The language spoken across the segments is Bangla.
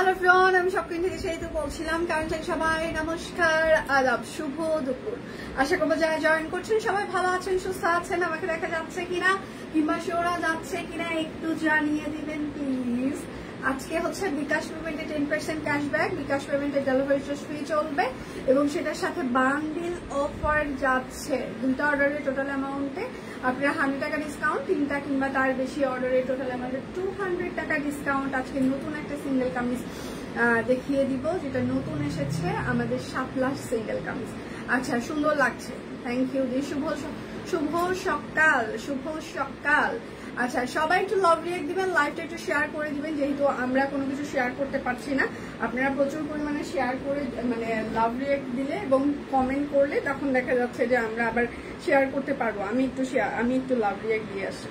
হ্যালো ফ্রেন্ড, আমি সবকিছু থেকে সেই তো বলছিলাম। কারণ সবাই নমস্কার, আদাব, শুভ দুপুর। আশা করবো যারা জয়েন করছেন সবাই ভালো আছেন, সুস্থ আছেন। আমাকে দেখা যাচ্ছে কিনা কিংবা শোনা যাচ্ছে কিনা একটু জানিয়ে দিবেন প্লিজ। আজকে হচ্ছে বিকাশ পেমেন্টে 10% ক্যাশব্যাক, বিকাশ পেমেন্টে ডেলিভারি চার্জ ফ্রি চলবে এবং সেটার সাথে বান্ডিল অফার যাচ্ছে। দুইটা অর্ডারের টোটাল অ্যামাউন্টে আপনারা 100 টাকা ডিসকাউন্ট, 3টা কিংবা তার বেশি অর্ডারের টোটাল অ্যামাউন্টে 200 টাকা ডিসকাউন্ট। আজকে নতুন একটা সিঙ্গেল কামিজ দেখিয়ে দিব, যেটা নতুন এসেছে আমাদের শাপলা সিঙ্গেল কামিজ। আচ্ছা, সুন্দর লাগছে, থ্যাংক ইউ দি। শুভ সকাল, শুভ সকাল। আচ্ছা, সবাই একটু লাভ রিঅ্যাক্ট দিবেন, লাইভটা একটু শেয়ার করে দিবেন। যেহেতু আমরা কোনো কিছু শেয়ার করতে পারছি না, আপনারা প্রচুর পরিমাণে শেয়ার করে মানে লাভ রিঅ্যাক্ট দিলে এবং কমেন্ট করলে তখন দেখা যাচ্ছে যে আমরা আবার শেয়ার করতে পারবো। আমি একটু লাভ রিঅ্যাক্ট দিয়ে আসি।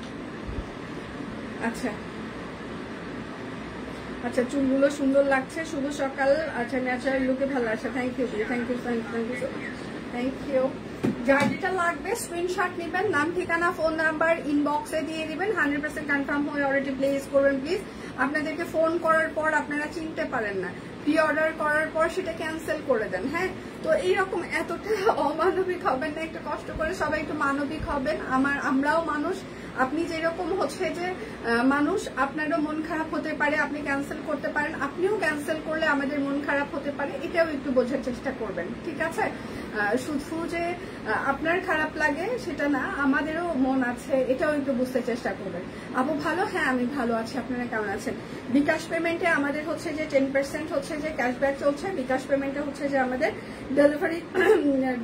আচ্ছা, চুলগুলো সুন্দর লাগছে, শুভ সকাল। আচ্ছা, ন্যাচারাল লুকে ভালো আছে, thank you, thank you, thank you, thank you. যার যেটা লাগবে স্ক্রিনশট নেবেন, নাম ঠিকানা ফোন নাম্বার ইনবক্সে দিয়ে দিবেন। 100% কনফার্ম হয়ে অর্ডারটি প্লেস করবেন প্লিজ। আপনাদেরকে ফোন করার পর আপনারা চিনতে পারেন না, প্রি অর্ডার করার পর সেটা ক্যান্সেল করে দেন। হ্যাঁ, তো এইরকম এতটা অমানবিক হবেন না, একটু কষ্ট করে সবাই একটু মানবিক হবেন। আমরাও মানুষ, আপনি যেরকম হচ্ছে যে মানুষ, আপনারও মন খারাপ হতে পারে, আপনি ক্যান্সেল করতে পারেন, আপনিও ক্যান্সেল করলে আমাদের মন খারাপ হতে পারে, এটাও একটু বোঝার চেষ্টা করবেন, ঠিক আছে? শুধু যে আপনার খারাপ লাগে সেটা না, আমাদেরও মন আছে, এটাও একটু বুঝতে চেষ্টা করবেন। আপু ভালো? হ্যাঁ, আমি ভালো আছি, আপনারা কেমন আছেন? বিকাশ পেমেন্টে আমাদের হচ্ছে যে 10% হচ্ছে যে ক্যাশব্যাক চলছে। বিকাশ পেমেন্টে হচ্ছে যে আমাদের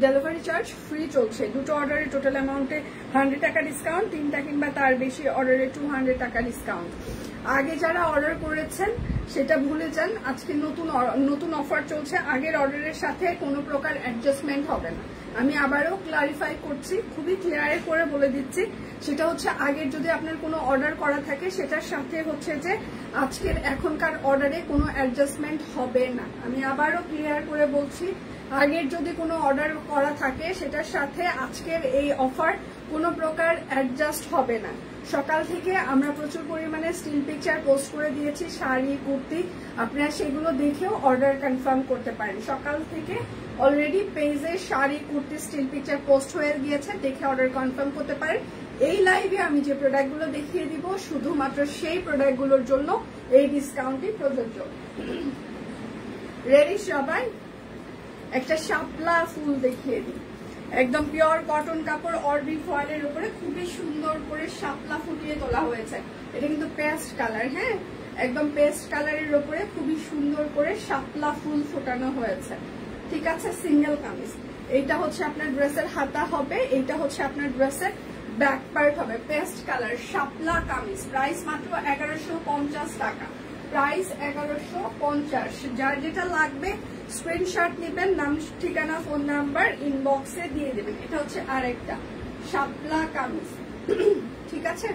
ডেলিভারি চার্জ ফ্রি চলছে। দুটো অর্ডারের টোটাল অ্যামাউন্টে 100 টাকা ডিসকাউন্ট, 3টা কিংবা তার বেশি অর্ডারে 200 টাকা ডিসকাউন্ট। আগে যারা অর্ডার করেছেন সেটা ভুলে যান, আজকে নতুন অফার চলছে। আগের অর্ডারের সাথে কোনো প্রকার অ্যাডজাস্টমেন্ট হবে না। আমি আবারও ক্লারিফাই করছি, খুবই ক্লিয়ার করে বলে দিচ্ছি। সেটা হচ্ছে আগের যদি আপনার কোনো অর্ডার করা থাকে সেটার সাথে হচ্ছে যে আজকের এখনকার অর্ডারে কোনো অ্যাডজাস্টমেন্ট হবে না। আমি আবারও ক্লিয়ার করে বলছি, আগের যদি কোনো অর্ডার করা থাকে সেটার সাথে আজকের এই অফার কোনো প্রকার অ্যাডজাস্ট হবে না। সকাল থেকে আমরা প্রচুর পরিমাণে স্টিল পিকচার পোস্ট করে দিয়েছি, শাড়ি, কুর্তি, আপনারা সেগুলো দেখেও অর্ডার কনফার্ম করতে পারেন। সকাল থেকে অলরেডি পেজে sari, kurti, still picture post হয়ে গিয়েছে, দেখে অর্ডার কনফার্ম করতে পারেন। এই লাইভে আমি যে প্রোডাক্টগুলো দেখিয়ে দিব শুধুমাত্র সেই প্রোডাক্টগুলোর জন্য এই ডিসকাউন্টটি প্রযোজ্য। রেডি সবাই? একটা শাপলা ফুল দেখিয়ে দিই, একদম পিওর কটন কাপড়, অরবিট ফয়েলের উপরে খুবই সুন্দর করে শাপলা ফুটিয়ে তোলা হয়েছে। এটা কিন্তু পেস্ট কালার, হ্যাঁ, একদম পেস্ট কালারের উপরে খুবই সুন্দর করে শাপলা ফুল ফোটানো হয়েছে, ঠিক আছে? সিঙ্গেল কামিজ। এইটা হচ্ছে আপনার ড্রেসের হাতা হবে, এইটা হচ্ছে আপনার ড্রেসের ব্যাক পার্ট হবে। পেস্ট কালার শাপলা কামিজ, প্রাইস মাত্র 1150 টাকা, প্রাইস 1150। যার যেটা লাগবে স্ক্রিনশট নেবেন, নাম ঠিকানা ফোন নাম্বার ইনবক্সে দিয়ে দেবেন। এটা হচ্ছে আরেকটা শাপলা কামিজ, ঠিক আছে?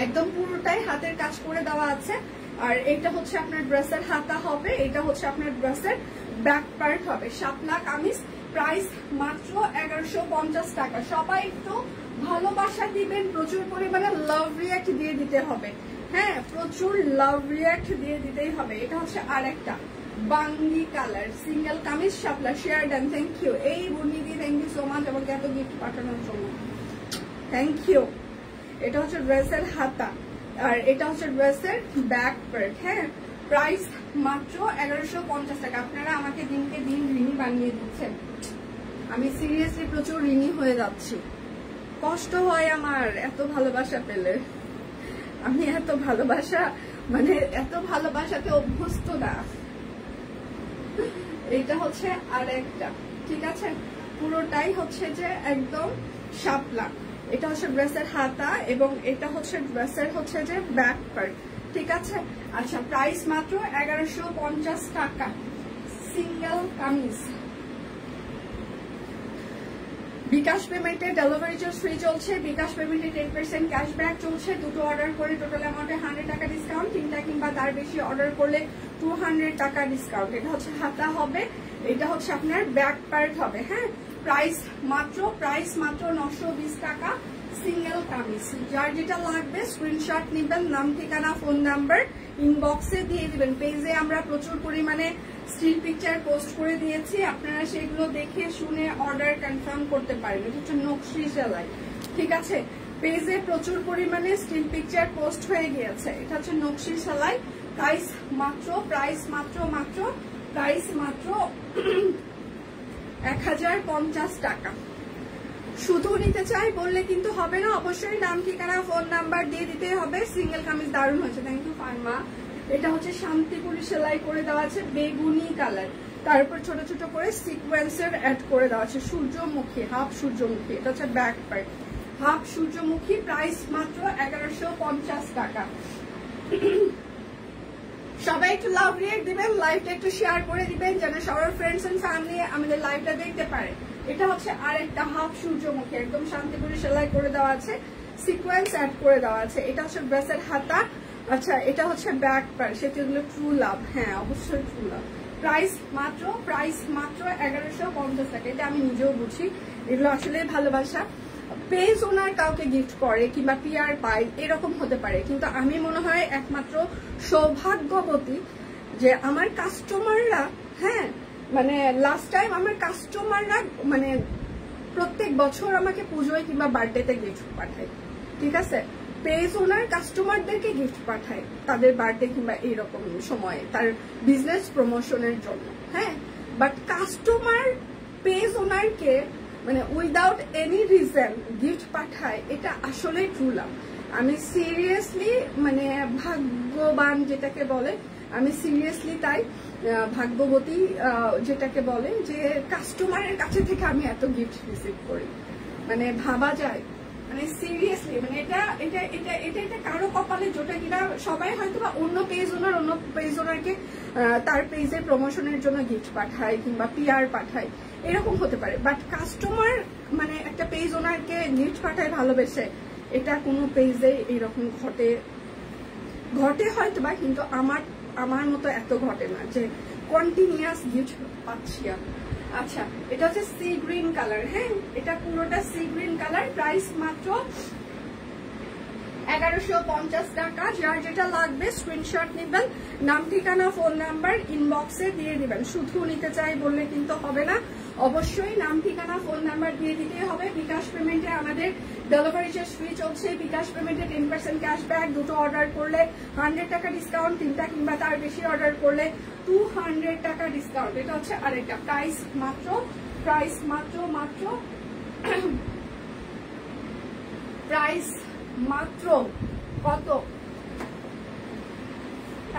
একদম পুরোটাই হাতের কাজ করে দেওয়া আছে। আর এটা হচ্ছে আপনার ড্রেসের হাতা হবে, এটা হচ্ছে আপনার ড্রেসের ব্যাক পার্ট হবে। শাপলা কামিজ, প্রাইস মাত্র 1150 টাকা। সবাই একটু ভালোবাসা দিবেন, প্রচুর পরিমাণে লাভ রিঅ্যাক্ট দিয়ে দিতে হবে। হ্যাঁ, প্রচুর লাভ রিঅ্যাক্ট দিয়ে দিতেই হবে। এটা হচ্ছে আরেকটা বাঙ্গি কালার সিঙ্গেল কামিজ শাপলা। Share done, thank you. এই বর্ণিদি, থ্যাংক ইউ সো মাচ আমাকে এত গিফট পাঠানোর জন্য, থ্যাংক ইউ। এটা হচ্ছে ড্রেসের হাতা আর এটা হচ্ছে ড্রেসের ব্যাক পার্ট। হ্যাঁ, প্রাইস মাত্র 1150 টাকা। আপনারা আমাকে দিনকে দিন ঋণী বানিয়ে দিচ্ছেন, আমি সিরিয়াসলি প্রচুর ঋণী হয়ে যাচ্ছি। কষ্ট হয় আমার এত ভালোবাসা পেলে। আমি এত ভালোবাসা, মানে এত ভালোবাসাতে অভ্যস্ত না। এটা হচ্ছে আরেকটা, ঠিক আছে? পুরোটাই হচ্ছে যে একদম শাপলা। এটা হচ্ছে ড্রেসের হাতা এবং এটা হচ্ছে ড্রেসের হচ্ছে যে ব্যাক পার্ট, ঠিক আছে? আচ্ছা, প্রাইস মাত্র 1150 টাকা, সিঙ্গেল কামিজ। বিকাশ পেমেন্টে ডেলিভারি চার্জ ফ্রি চলছে, বিকাশ পেমেন্টে 10% ক্যাশব্যাক চলছে। দুটো অর্ডার করে টোটাল অ্যামাউন্টে 100 টাকা ডিসকাউন্ট, 3টা কিংবা তার বেশি অর্ডার করলে 200 টাকা ডিসকাউন্ট। এটা হচ্ছে হাতা হবে, এটা হচ্ছে আপনার ব্যাক পার্ট হবে। হ্যাঁ, প্রাইস মাত্র 920 টাকা, সিঙ্গেল কামিজ। যার যেটা লাগবে স্ক্রিনশট নেবেন, নাম ঠিকানা ফোন নাম্বার ইনবক্সে দিয়ে দিবেন। পেজে আমরা প্রচুর পরিমাণে স্টিল পিকচার পোস্ট করে দিয়েছি, আপনারা সেগুলো দেখে শুনে অর্ডার কনফার্ম করতে পারেন। এটা হচ্ছে নকশি সেলাই, ঠিক আছে? পেজে প্রচুর পরিমাণে স্টিল পিকচার পোস্ট হয়ে গিয়েছে। এটা হচ্ছে নকশি সেলাই, প্রাইস মাত্র 1050 টাকা। শুধু নিতে চাই বললে কিন্তু হবে না, অবশ্যই নাম ঠিকানা ফোন নাম্বার দিয়ে দিতে হবে। সিঙ্গেল কামিজ দারুণ হয়েছে, থ্যাংক ইউ ফারমা। এটা হচ্ছে শান্তিপুরি সেলাই করে দেওয়া আছে, বেগুনি কালার, তারপর ছোট ছোট করে সিকোয়েন্সের অ্যাড করে দেওয়া আছে, সূর্যমুখী, হাফ সূর্যমুখী। এটা হচ্ছে ব্যাক পার্ট, হাফ সূর্যমুখী, প্রাইস মাত্র 1150 টাকা। সবাই একটু লাভ রিয়েক্ট দিবেন, লাইভটা একটু শেয়ার করে দিবেন যেন সবার ফ্রেন্ডস এন্ড ফ্যামিলি আমাদের লাইভটা দেখতে পারে। এটা হচ্ছে আর একটা হাফ সূর্যমুখী, একদম শান্তিপুরি সেলাই করে দেওয়া আছে, সিকোয়েন্স অ্যাড করে দেওয়া আছে। এটা হচ্ছে ড্রেসের হাতা। আচ্ছা, এটা হচ্ছে ব্যাক পার্ট, সেটা হলো ট্রু লাভ, হ্যাঁ অবশ্যই ট্রু লাভ। প্রাইস মাত্র 1150 টাকা। এটা আমি নিজেও বুঝি, এগুলো আসলে ভালোবাসা। পেজ ওনার কাউকে গিফট করে কিংবা পিআর পায় এরকম হতে পারে, কিন্তু আমি মনে হয় একমাত্র সৌভাগ্যবতী যে আমার কাস্টমাররা, হ্যাঁ মানে লাস্ট টাইম আমার কাস্টমাররা মানে প্রত্যেক বছর আমাকে পুজোয় কিংবা বার্থডেতে গিফট পাঠায়, ঠিক আছে? পেজ ওনার কাস্টমারদেরকে গিফট পাঠায় তাদের বার্থডে কিংবা এইরকম সময়ে তার বিজনেস প্রমোশনের জন্য, হ্যাঁ। বাট কাস্টমার পেজ ওনারকে মানে উইদাউট এনি রিজন গিফট পাঠায়, এটা আসলে ট্রু লাভ। আমি সিরিয়াসলি মানে ভাগ্যবান যেটাকে বলে, আমি সিরিয়াসলি তাই ভাগ্যবতী যেটাকে বলে যে কাস্টমারের কাছে থেকে আমি এত গিফট রিসিভ করি, মানে ভাবা যায়, মানে সিরিয়াসলি মানে এটা এটা এটা এটা এটা কারো কপালে জোটে কিনা। সবাই হয়তো বা অন্য পেজ ওনারকে তার পেজে প্রমোশনের জন্য গিফট পাঠায় কিংবা পিআর পাঠায়, এরকম হতে পারে। বাট কাস্টমার মানে একটা পেজ ওনারকে গিফট পাঠায় ভালোবেসে, এটা কোনো পেজে এইরকম ঘটে হয়তো বা, কিন্তু আমার মতো এত ঘটে না যে কন্টিনিউয়াস গিফট পাচ্ছি আমি। আচ্ছা, এটা হচ্ছে সি গ্রিন কালার, হ্যাঁ এটা পুরোটা সি গ্রিন কালার, প্রাইস মাত্র 1150 টাকা। যার যেটা লাগবে স্ক্রিনশট নেবেন, নাম ঠিকানা ফোন নাম্বার ইনবক্সে দিয়ে দিবেন। শুধু নিতে চাই বললে কিন্তু হবে না, অবশ্যই নাম ঠিকানা ফোন নাম্বার দিয়ে দিতে হবে। বিকাশ পেমেন্টে আমাদের ডেলিভারি চার্জ ফ্রি চলছে। বিকাশ পেমেন্টে 10% ক্যাশব্যাক, দুটো অর্ডার করলে 100 টাকা ডিসকাউন্ট, তিনটা কিংবা তার বেশি অর্ডার করলে 200 টাকা ডিসকাউন্ট। এটা হচ্ছে আরেকটা প্রাইস মাত্র প্রাইস মাত্র কত?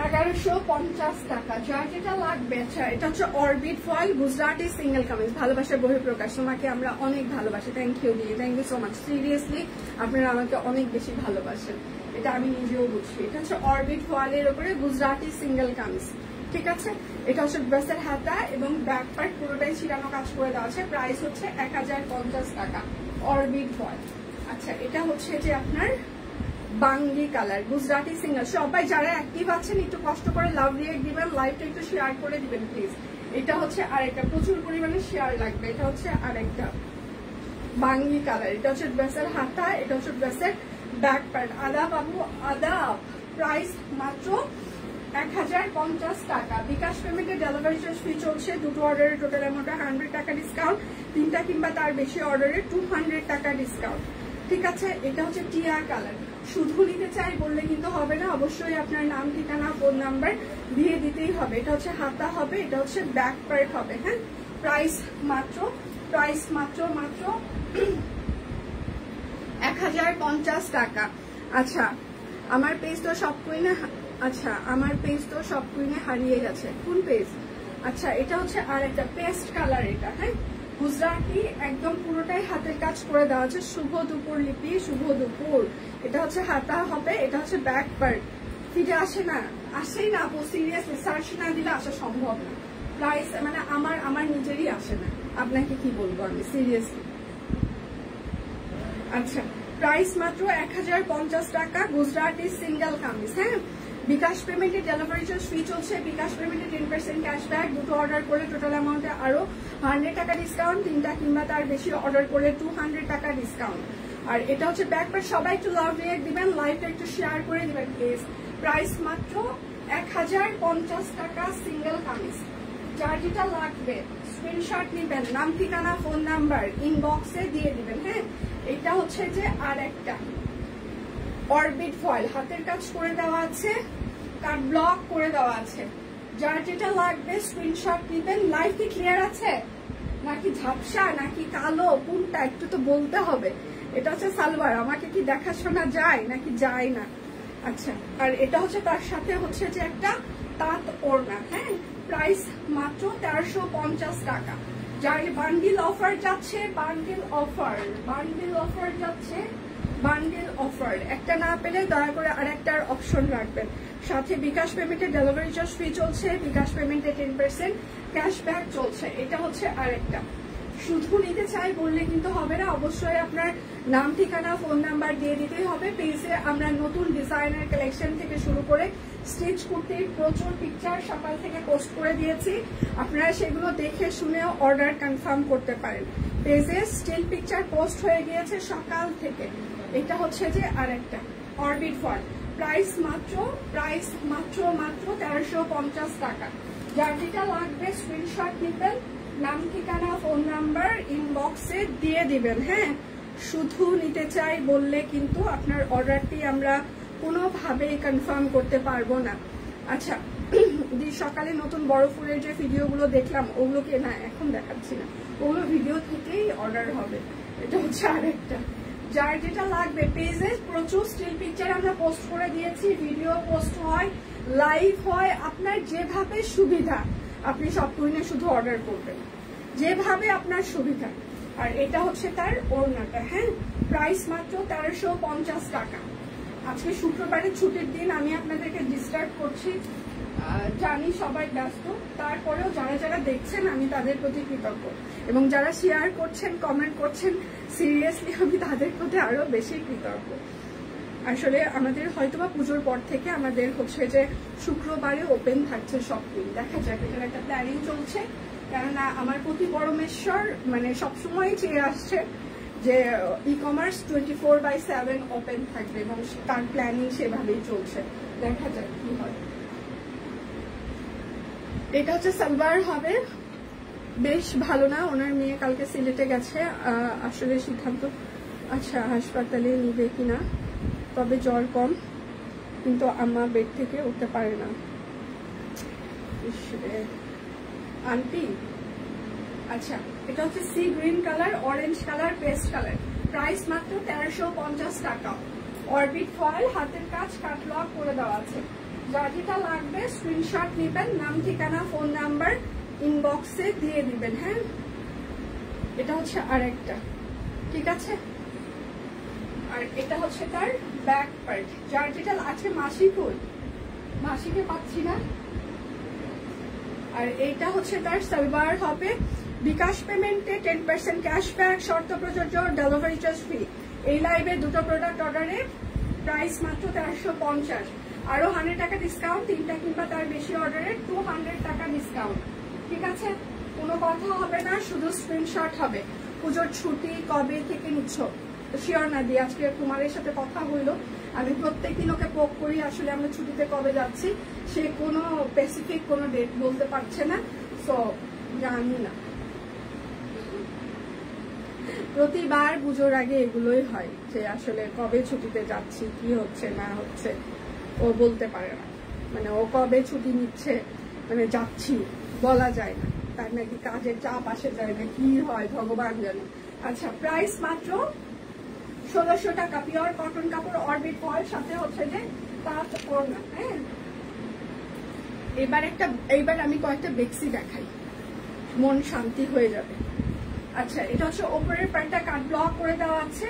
1150 টাকা। যার যেটা লাগবে। আচ্ছা, এটা হচ্ছে orbit foil Gujarati single kameez, ভালোবাসার বহিঃপ্রকাশ। তোমাকে আমরা অনেক ভালোবাসি, থ্যাংক ইউ দিয়ে, thank you so much. Seriously আপনারা আমাকে অনেক বেশি ভালোবাসেন, এটা আমি নিজেও বুঝি। এটা হচ্ছে অরবিট ফয়েলের উপরে গুজরাটি সিঙ্গেল কামিজ, ঠিক আছে? এটা হচ্ছে ড্রেসের হাতা এবং ব্যাক পার্ট পুরোটাই ছিটানো কাজ করে দেওয়া আছে। প্রাইস হচ্ছে 1050 টাকা, অরবিট ফয়েল। আচ্ছা, এটা হচ্ছে যে আপনার বাঙ্গি কালার গুজরাটি সিঙ্গেল। সবাই যারা অ্যাক্টিভ আছেন একটু কষ্ট করে লাভ রিয়েক্ট দিবেন, লাইভটা একটু শেয়ার করে দিবেন প্লিজ। এটা হচ্ছে আরেকটা, প্রচুর পরিমাণে শেয়ার লাগবে। এটা হচ্ছে আরেকটা বাঙ্গি কালার, এটা হচ্ছে ড্রেসের হাতা, এটা হচ্ছে ড্রেসের ব্যাক পার্ট। আদাব বাবু আদাব। প্রাইস মাত্র 1050 টাকা। বিকাশ পেমেন্টে ডেলিভারি চার্জ ফ্রি চলছে। দুটো অর্ডারের টোটাল অ্যামাউন্টে 100 টাকা ডিসকাউন্ট, তিনটা কিংবা তার বেশি অর্ডারে 200 টাকা ডিসকাউন্ট, ঠিক আছে? এটা হচ্ছে টিয়া কালার। শুধু নিতে চাই বললে কিন্তু হবে না, অবশ্যই আপনার নাম ঠিকানা ফোন নাম্বার দিয়ে দিতেই হবে। এটা হচ্ছে হাতা হবে, এটা হচ্ছে ব্যাক পার্ট হবে, হ্যাঁ। প্রাইস মাত্র 1050 টাকা। আচ্ছা, আমার পেজ তো সব কুইনে হারিয়ে গেছে। কোন পেজ? আচ্ছা, এটা হচ্ছে আর একটা পেস্ট কালার, এটা হ্যাঁ গুজরাটি, একদম পুরোটাই হাতের কাজ করে দেওয়া আছে। শুভ দুপুর লিপি, শুভ দুপুর। এটা হচ্ছে হাতা হবে, এটা হচ্ছে ব্যাক পার্ট। ফিরে আসেই না আপু, সিরিয়াসলি সার্চ না দিলে আসা সম্ভব না। প্রাইস মানে আমার নিজেরই আসে না, আপনাকে কি বলবো আমি সিরিয়াসলি। আচ্ছা, প্রাইস মাত্র 1050 টাকা, গুজরাটি সিঙ্গেল কামিজ, হ্যাঁ। বিকাশ পেমেন্টে ডেলিভারি চার্জ ফ্রি চলছে। বিকাশ পেমেন্টে 10% ক্যাশব্যাক, দুটো অর্ডার করলে টোটাল অ্যামাউন্টে আরো 100 টাকা ডিসকাউন্ট, তিনটা কিংবা তার বেশি অর্ডার করলে 200 টাকা ডিসকাউন্ট। আর এটা হচ্ছে ব্যাক পার্ট। সবাই একটু লাভ রিয়েক্ট দিবেন, লাইভটা একটু শেয়ার করে দিবেন প্লিজ। প্রাইস মাত্র 1050 টাকা সিঙ্গেল কামিজ। যার যেটা লাগবে স্ক্রিনশট নিবেন, নাম ঠিকানা ফোন নাম্বার ইনবক্সে দিয়ে দিবেন। হ্যাঁ, এটা হচ্ছে যে আর একটা অরবিট ফয়েল হাতের কাজ করে দেওয়া আছে, কাট ব্লক করে দেওয়া আছে। যার যেটা লাগবে স্ক্রিনশট নিবেন। লাইভ কি ক্লিয়ার আছে নাকি ঝাপসা নাকি কালো কোনটা একটু তো বলতে হবে। এটা হচ্ছে সালোয়ার, আমাকে কি দেখাশোনা যায় নাকি যায় না? আচ্ছা, আর এটা হচ্ছে তার সাথে হচ্ছে যে একটা তাঁত ওড়না। হ্যাঁ, প্রাইস মাত্র 1350 টাকা। যার বান্ডিল অফার যাচ্ছে, বান্ডিল অফার যাচ্ছে, বান্ডিল অফার একটা না পেলে দয়া করে আরেকটার অপশন রাখবেন। সাথে বিকাশ পেমেন্টে ডেলিভারি চার্জ ফ্রি চলছে, বিকাশ পেমেন্টে 10% ক্যাশব্যাক চলছে। এটা হচ্ছে আরেকটা। শুধু নিতে চাই বললে কিন্তু হবে না, অবশ্যই আপনার নাম ঠিকানা ফোন নাম্বার দিয়ে দিতেই হবে। পেজে আমরা নতুন ডিজাইনার কালেকশন থেকে শুরু করে স্টিচ কুর্তির প্রচুর পিকচার সকাল থেকে পোস্ট করে দিয়েছি, আপনারা সেগুলো দেখে শুনে অর্ডার কনফার্ম করতে পারেন। পেজে স্টিল পিকচার পোস্ট হয়ে গিয়েছে সকাল থেকে। এটা হচ্ছে যে আরেকটা অরবিট ফল, প্রাইস মাত্র 1350 টাকা। যার যেটা লাগবে স্ক্রিনশট নিবেন, নাম ঠিকানা ফোন নাম্বার ইনবক্সে দিয়ে দিবেন। হ্যাঁ, শুধু নিতে চাই বললে কিন্তু আপনার অর্ডারটি আমরা কোনোভাবেই কনফার্ম করতে পারবো না। আচ্ছা, সকালে নতুন বরফুলের যে ভিডিওগুলো দেখলাম ওগুলোকে না এখন দেখাচ্ছি না, ওগুলো ভিডিও থেকেই অর্ডার হবে। এটা হচ্ছে আরেকটা। যার যেটা লাগবে পেজে প্রচুর স্টিল পিকচার আমরা পোস্ট করে দিয়েছি, ভিডিও পোস্ট হয়, লাইভ হয়, আপনার যেভাবে সুবিধা আপনি সব কুইনে শুধু অর্ডার করবেন, যেভাবে আপনার সুবিধা। আর এটা হচ্ছে তার ওড়নাটা। হ্যাঁ, প্রাইস মাত্র 1350 টাকা। আজকে শুক্রবারের ছুটির দিন, আমি আপনাদেরকে ডিস্টার্ব করছি জানি, সবাই ব্যস্ত, তারপরেও যারা যারা দেখছেন আমি তাদের প্রতি কৃতজ্ঞ, এবং যারা শেয়ার করছেন কমেন্ট করছেন সিরিয়াসলি আমি তাদের প্রতি আরো বেশি কৃতজ্ঞ। আসলে আমাদের হয়তোবা পুজোর পর থেকে আমাদের হচ্ছে যে শুক্রবারে ওপেন থাকছে সব দিন, দেখা যাক, এটার একটা প্ল্যানিং চলছে। কেননা আমার প্রতি পরমেশ্বর মানে সবসময় চেয়ে আসছে যে ই-কমার্স 24/7 ওপেন থাকবে, এবং তার প্ল্যানিং সেভাবেই চলছে, দেখা যাক কি হয়। এটা হচ্ছে সালোয়ার হবে, বেশ ভালো না, ওনার মেয়ে কালকে সিলেটে গেছে, আসলে সিদ্ধান্ত আচ্ছা হাসপাতালে নিবে কিনা, তবে জ্বর কম, কিন্তু আম্মা বেড থেকে উঠতে পারে না। আন্টি আচ্ছা, এটা হচ্ছে sea green colour, orange colour, paste colour, price মাত্র 1350 টাকা। অরবিট ফয়েল হাতের কাজ কাটলগ করে দেওয়া আছে। যার যেটা লাগবে স্ক্রিনশট নেবেন, নাম ঠিকানা ফোন নাম্বার ইনবক্সে দিয়ে দিবেন। হ্যাঁ, এটা হচ্ছে আরেকটা, ঠিক আছে। আর এটা হচ্ছে তার ব্যাক পার্ট। যার যেটা আছে মাসি ফুল, মাসিকে পাচ্ছি না। আর এইটা হচ্ছে তার সালোয়ার হবে, বিকাশ পেমেন্টে 10% ক্যাশব্যাক, শর্ত প্রযোজ্য, ডেলিভারি চার্জ ফ্রি। এই লাইভে দুটো প্রোডাক্ট অর্ডারে প্রাইস মাত্র 1350, আরো 100 টাকা ডিসকাউন্ট, 3টা কিংবা তার বেশি অর্ডারে 200 টাকা ডিসকাউন্ট, ঠিক আছে। কোনো কথা হবে না, শুধু স্ক্রিনশট হবে। পুজোর ছুটি কবে থেকে নিচ্ছ শিওর না দিয়ে, আজকে কুমারের সাথে কথা হইলো, আমি প্রত্যেকদিন ওকে পোক করি আসলে আমরা ছুটিতে কবে যাচ্ছি, সে কোনো স্পেসিফিক কোনো ডেট বলতে পারছে না, সো জানি না। প্রতিবার পুজোর আগে এগুলোই হয় যে আসলে কবে ছুটিতে যাচ্ছি, কি হচ্ছে না হচ্ছে ও বলতে পারে না, মানে ও কবে ছুটি নিচ্ছে মানে যাচ্ছি বলা যায় না, তার নাকি কাজের চাপ আসে যায় না, কি হয় ভগবান জানে। আচ্ছা, প্রাইস মাত্র 1600 টাকা, পিওর কটন কাপড়, অরবিট ফয়েল, সাথে হচ্ছে যে তাঁত ওড়না। হ্যাঁ, এইবার আমি কয়েকটা বেক্সি দেখাই, মন শান্তি হয়ে যাবে। আচ্ছা, এটা হচ্ছে ওপরের প্যান্টটা কাট ব্লক করে দেওয়া আছে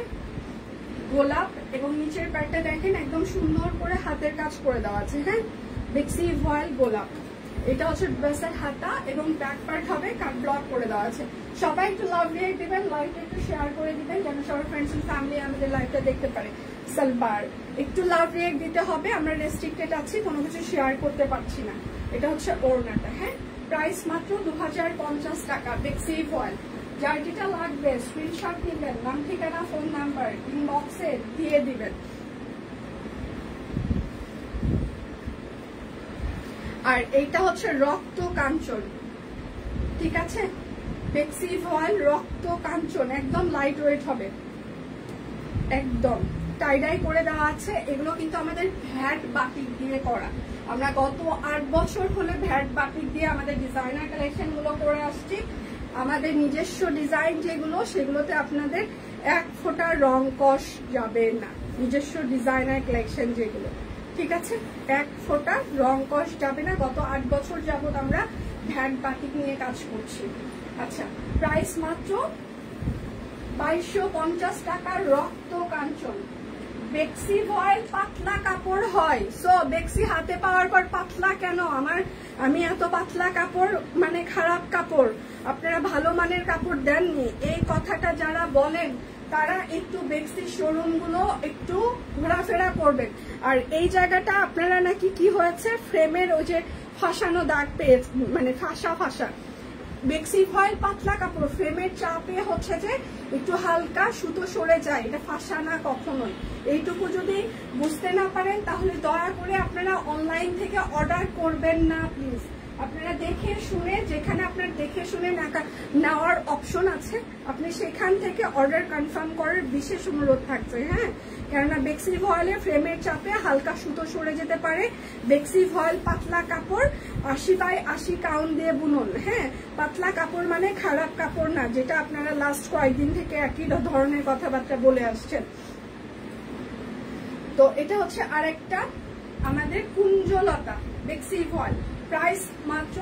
গোলাপ, এবং নিচের প্যান্টটা দেখেন একদম সুন্দর করে হাতের কাজ করে দেওয়া আছে। হ্যাঁ, বেক্সি ভয়েল গোলাপ। এটা হচ্ছে ড্রেসের হাতা, এবং ব্যাক পার্ট হবে কাট ব্লক করে দেওয়া আছে। সবাই একটু লাভ রিয়েক্ট দিবেন, লাইভটা একটু শেয়ার করে দিবেন যেন সবার ফ্রেন্ডস এন্ড ফ্যামিলি আমাদের লাইভটা দেখতে পারে। সালবার একটু লাভ রিয়েক্ট দিতে হবে, আমরা রেস্ট্রিক্টেড আছি, কোনো কিছু শেয়ার করতে পারছি না। এটা হচ্ছে ওড়নাটা। হ্যাঁ, প্রাইস মাত্র 2050 টাকা, বেক্সি ভয়েল। যার যেটা লাগবে স্ক্রিনশট নিবেন, নাম ঠিকানা ফোন নাম্বার ইনবক্সে দিয়ে দিবেন। আর এইটা হচ্ছে রক্ত কাঞ্চন, ঠিক আছে, বেক্সি ভয়েল রক্ত কাঞ্চন, একদম লাইট ওয়েট হবে, একদম টাইডাই করে দেওয়া আছে। এগুলো কিন্তু আমাদের ভ্যাট বাটিক দিয়ে করা। আমরা গত 8 বছর হলে ভ্যাট বাটিক দিয়ে আমাদের ডিজাইনার কালেকশন গুলো করে আসছি। আমাদের নিজস্ব ডিজাইন যেগুলো, সেগুলোতে আপনাদের 1 ফোঁটা রং কষ যাবে না। নিজস্ব ডিজাইনার কালেকশন যেগুলো, ঠিক আছে, 1 ফোঁটা রং কষ যাবে না। গত 8 বছর যাবত আমরা ভ্যাট বাটিক নিয়ে কাজ করছি। আচ্ছা, প্রাইস মাত্র 2250 টাকা। রক্ত কাঞ্চন, বেক্সি ভয়েল পাতলা কাপড় হয়। সো বেক্সি হাতে পাওয়ার পর পাতলা কেন? আমি এত পাতলা কাপড় মানে খারাপ কাপড়, আপনারা ভালো মানের কাপড় দেননি, এই কথাটা যারা বলেন তারা একটু বেক্সি শোরুম গুলো একটু ঘোরাফেরা করবেন। আর এই জায়গাটা আপনারা নাকি কি হয়েছে, ফ্রেমের ওই যে ফাঁসানো দাগ পেয়ে, মানে ফাঁসা ফাঁসা। বেক্সি ভয়েল পাতলা কাপড়, ফ্রেমের চাপে হচ্ছে যে একটু হালকা সুতো সরে যায়, এটা ফাঁসা না কখনোই। এইটুকু যদি বুঝতে না পারেন তাহলে দয়া করে আপনারা অনলাইন থেকে অর্ডার করবেন না প্লিজ। আপনারা দেখে শুনে, যেখানে আপনার দেখে শুনে নেওয়ার অপশন আছে, আপনি সেখান থেকে অর্ডার কনফার্ম করার বিশেষ অনুরোধ থাকছে। হ্যাঁ, কেননা বেক্সি ভয়েলের ফ্রেমের চাপে হালকা সুতো সরে যেতে পারে। বেক্সি ভয়েল পাতলা কাপড়, 80x80 কাউন্ট দিয়ে বুনন। হ্যাঁ, পাতলা কাপড় মানে খারাপ কাপড় না, যেটা আপনারা লাস্ট কয়েকদিন থেকে একই ধরনের কথাবার্তা বলে আসছেন। তো এটা হচ্ছে আরেকটা আমাদের কুঞ্জলতা বেক্সি ভয়েল। প্রাইস মাত্র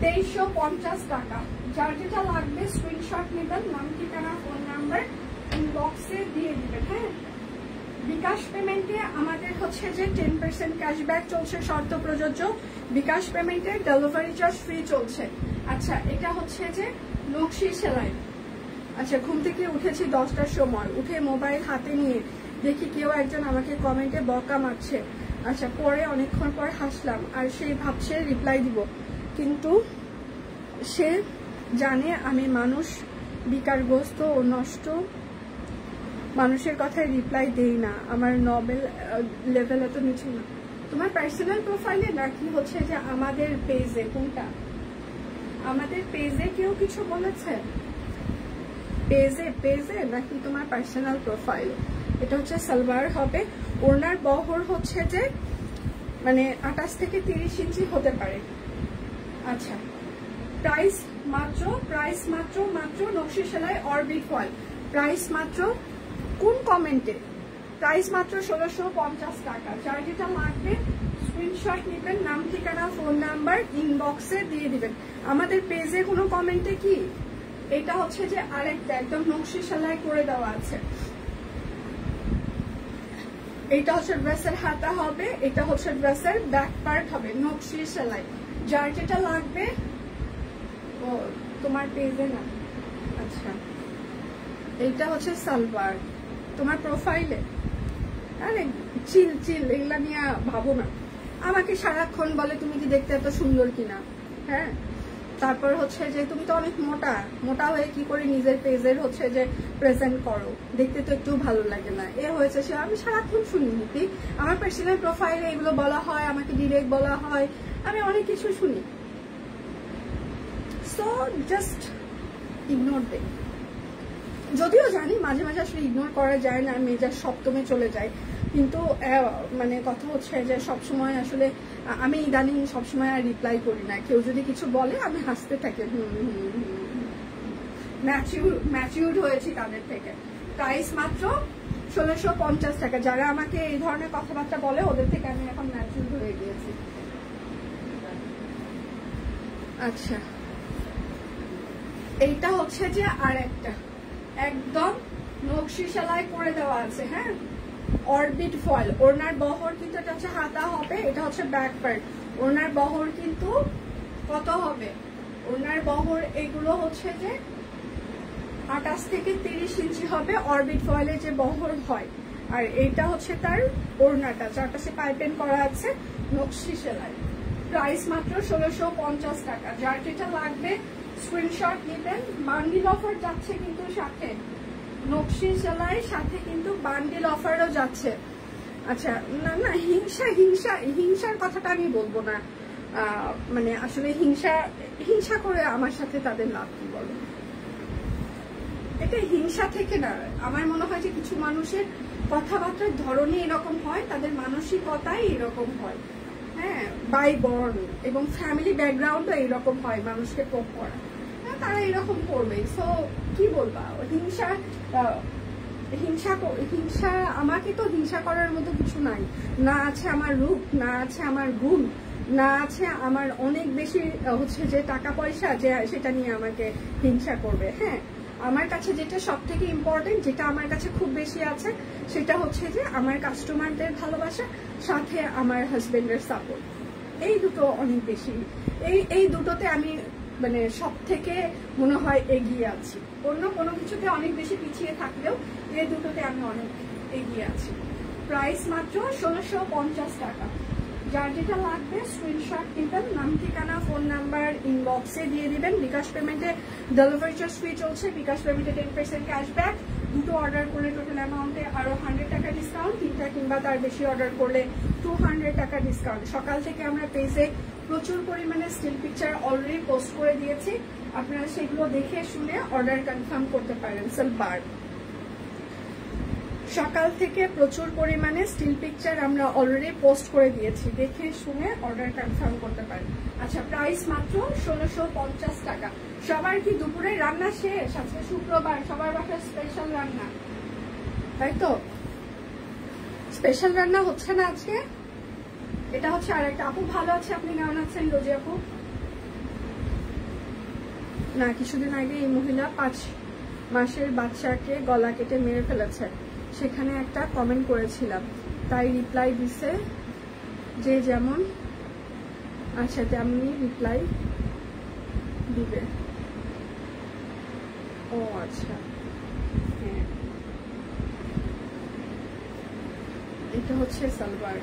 2350 টাকা। যার যেটা লাগবে স্ক্রিনশট নেবেন, নাম ঠিকানা ফোন নাম্বার ইনবক্সে দিয়ে দিবেন। হ্যাঁ, বিকাশ পেমেন্টে আমাদের হচ্ছে যে 10% ক্যাশব্যাক চলছে, শর্ত প্রযোজ্য। বিকাশ পেমেন্টে ডেলিভারি চার্জ ফ্রি চলছে। আচ্ছা, এটা হচ্ছে যে নকশি সেলাই। আচ্ছা, ঘুম থেকে উঠেছি 10টার সময়, উঠে মোবাইল হাতে নিয়ে দেখি কেউ একজন আমাকে কমেন্টে বকা মারছে। আচ্ছা, পরে অনেকক্ষণ পর হাসলাম, আর সে ভাবছে রিপ্লাই দিব, কিন্তু সে জানে আমি মানুষ, বিকারগ্রস্ত ও নষ্ট মানুষের কথায় রিপ্লাই দেই না। আমার নবেল লেভেল এত নিচু না। তোমার পার্সোনাল প্রোফাইলে নাকি হচ্ছে যে আমাদের পেজে? কোনটা? আমাদের পেজে কেউ কিছু বলেছে? পেজে নাকি তোমার পার্সোনাল প্রোফাইল? এটা হচ্ছে সালোয়ার হবে, ওড়নার বহর হচ্ছে যে মানে 28 থেকে 30 ইঞ্চি হতে পারে। আচ্ছা, প্রাইস মাত্র নকশি সেলাই অরবিট ফয়েল। প্রাইস মাত্র, কোন কমেন্টে? প্রাইস মাত্র 1650 টাকা। যার যেটা লাগবে স্ক্রিনশট নেবেন, নাম ঠিকানা ফোন নাম্বার ইনবক্সে দিয়ে দিবেন। আমাদের পেজে কোনো কমেন্টে কি? এটা হচ্ছে যে আরেকটা একদম নকশি সেলাই করে দেওয়া আছে। এটা হচ্ছে ড্রেসের হাতা হবে, এটা হচ্ছে ড্রেসের ব্যাক পার্ট হবে, নকশি সেলাই। যার যেটা লাগবে, ও তোমার পেজে না। আচ্ছা, এইটা হচ্ছে সালোয়ার তোমার প্রোফাইলে। আরে চিল এগুলা নিয়ে ভাবো না। আমাকে সারাক্ষণ বলে তুমি কি দেখতে এত সুন্দর কিনা। হ্যাঁ, তারপর হচ্ছে যে তুমি তো অনেক মোটা হয়ে কি করে নিজের পেজের হচ্ছে যে প্রেজেন্ট করো, দেখতে তো একটু ভালো লাগে না। এ হয়েছে সে, আমি সারাক্ষণ শুনি নীতি। আমার পার্সোনাল প্রোফাইলে এগুলো বলা হয়, আমাকে ডিরেক্ট বলা হয়, আমি অনেক কিছু শুনি। সো জাস্ট ইগনোর দে। যদিও জানি মাঝে মাঝে আসলে ইগনোর করা যায় না, মেজাজ সপ্তমে চলে যায়, কিন্তু মানে কথা হচ্ছে যে সবসময় আসলে আমি ইদানিং সবসময় আর রিপ্লাই করি না। কেউ যদি কিছু বলে আমি হাসতে থাকি, ম্যাচিউরড হয়েছি তাদের থেকে। প্রাইস মাত্র 1650 টাকা। যারা আমাকে এই ধরনের কথাবার্তা বলে ওদের থেকে আমি এখন ম্যাচিউরড হয়ে গিয়েছি। আচ্ছা, এইটা হচ্ছে যে আর একটা একদম নকশি সেলাই করে দেওয়া আছে। হ্যাঁ, অরবিট ফয়েল। ওড়নার বহর কিন্তু এটা হচ্ছে হাতা হবে, এটা হচ্ছে ব্যাক পার্ট। ওড়নার বহর কিন্তু কত হবে? ওড়নার বহর এগুলো হচ্ছে যে 28 থেকে 30 ইঞ্চি হবে, অরবিট ফয়েলে যে বহর হয়। আর এইটা হচ্ছে তার ওড়নাটা, চারপাশে পাইপেন করা আছে, নকশি সেলাই। প্রাইস মাত্র 1650 টাকা। যার যেটা লাগবে স্ক্রিনশট নেবেন। বান্ডিল অফার যাচ্ছে কিন্তু সাথে, নকশি সেলাই সাথে কিন্তু বান্ডিল অফারও যাচ্ছে। আচ্ছা, না না, হিংসার কথাটা আমি বলবো না। মানে আসলে হিংসা করে আমার সাথে তাদের লাভ কি বলো? এটা হিংসা থেকে না, আমার মনে হয় যে কিছু মানুষের কথাবার্তার ধরনই এরকম হয়, তাদের মানসিকতাই এরকম হয়। হ্যাঁ, বাই বর্ন এবং ফ্যামিলি ব্যাকগ্রাউন্ডও এরকম হয়, মানুষকে পোক করা, তারা এরকম করবে। সো কি বলবা, হিংসা আমাকে তো হিংসা করার মতো কিছু নাই। না আছে আমার রূপ, না আছে আমার গুণ, না আছে আমার অনেক বেশি হচ্ছে যে টাকা পয়সা, যে সেটা নিয়ে আমাকে হিংসা করবে। হ্যাঁ, আমার কাছে যেটা সব থেকে ইম্পর্টেন্ট, যেটা আমার কাছে খুব বেশি আছে, সেটা হচ্ছে যে আমার কাস্টমারদের ভালোবাসা, সাথে আমার হাজবেন্ডের সাপোর্ট। এই দুটো অনেক বেশি, এই দুটোতে আমি মানে সব থেকে মনে হয় এগিয়ে আছি। অন্য কোনো কিছুতে অনেক বেশি পিছিয়ে থাকলেও এই দুটোতে আমি অনেক এগিয়ে আছি। প্রাইস মাত্র 1650 টাকা। যার যেটা লাগবে স্ক্রিনশট দিবেন, নাম ঠিকানা ফোন নাম্বার ইনবক্সে দিয়ে দিবেন। বিকাশ পেমেন্টে ডেলিভারি চার্জ ফ্রি চলছে, বিকাশ পেমেন্টে 10% ক্যাশব্যাক। দুটো অর্ডার করলে টোটাল অ্যামাউন্টে আরো 100 টাকা ডিসকাউন্ট, তিনটা কিংবা তার বেশি অর্ডার করলে 200 টাকা ডিসকাউন্ট। সকাল থেকে আমরা পেজে প্রচুর পরিমাণে স্টিল পিকচার অলরেডি পোস্ট করে দিয়েছি, আপনারা সেগুলো দেখে শুনে অর্ডার কনফার্ম করতে পারেন। সালবার সকাল থেকে প্রচুর পরিমাণে স্টিল পিকচার আমরা অলরেডি পোস্ট করে দিয়েছি, দেখে শুনে অর্ডার কনফার্ম করতে পারেন। আচ্ছা, প্রাইস মাত্র 1650 টাকা। সবার কি দুপুরে রান্না শেষ? আজকে শুক্রবার, সবার বাসায় স্পেশাল রান্না, তাই তো? স্পেশাল রান্না হচ্ছে না আজকে? এটা হচ্ছে আর একটা আপু ভালো আছে, আপনি কেমন আছেন রোজি আপু? না, কিছুদিন আগে এই মহিলা 5 মাসের বাচ্চাকে গলা কেটে মেরে ফেলেছে, সেখানে একটা কমেন্ট করেছিলাম, তাই রিপ্লাই দিছে যে যেমন আচ্ছা তেমনি রিপ্লাই দিবে। ও আচ্ছা, হ্যাঁ, এটা হচ্ছে সালোয়ার,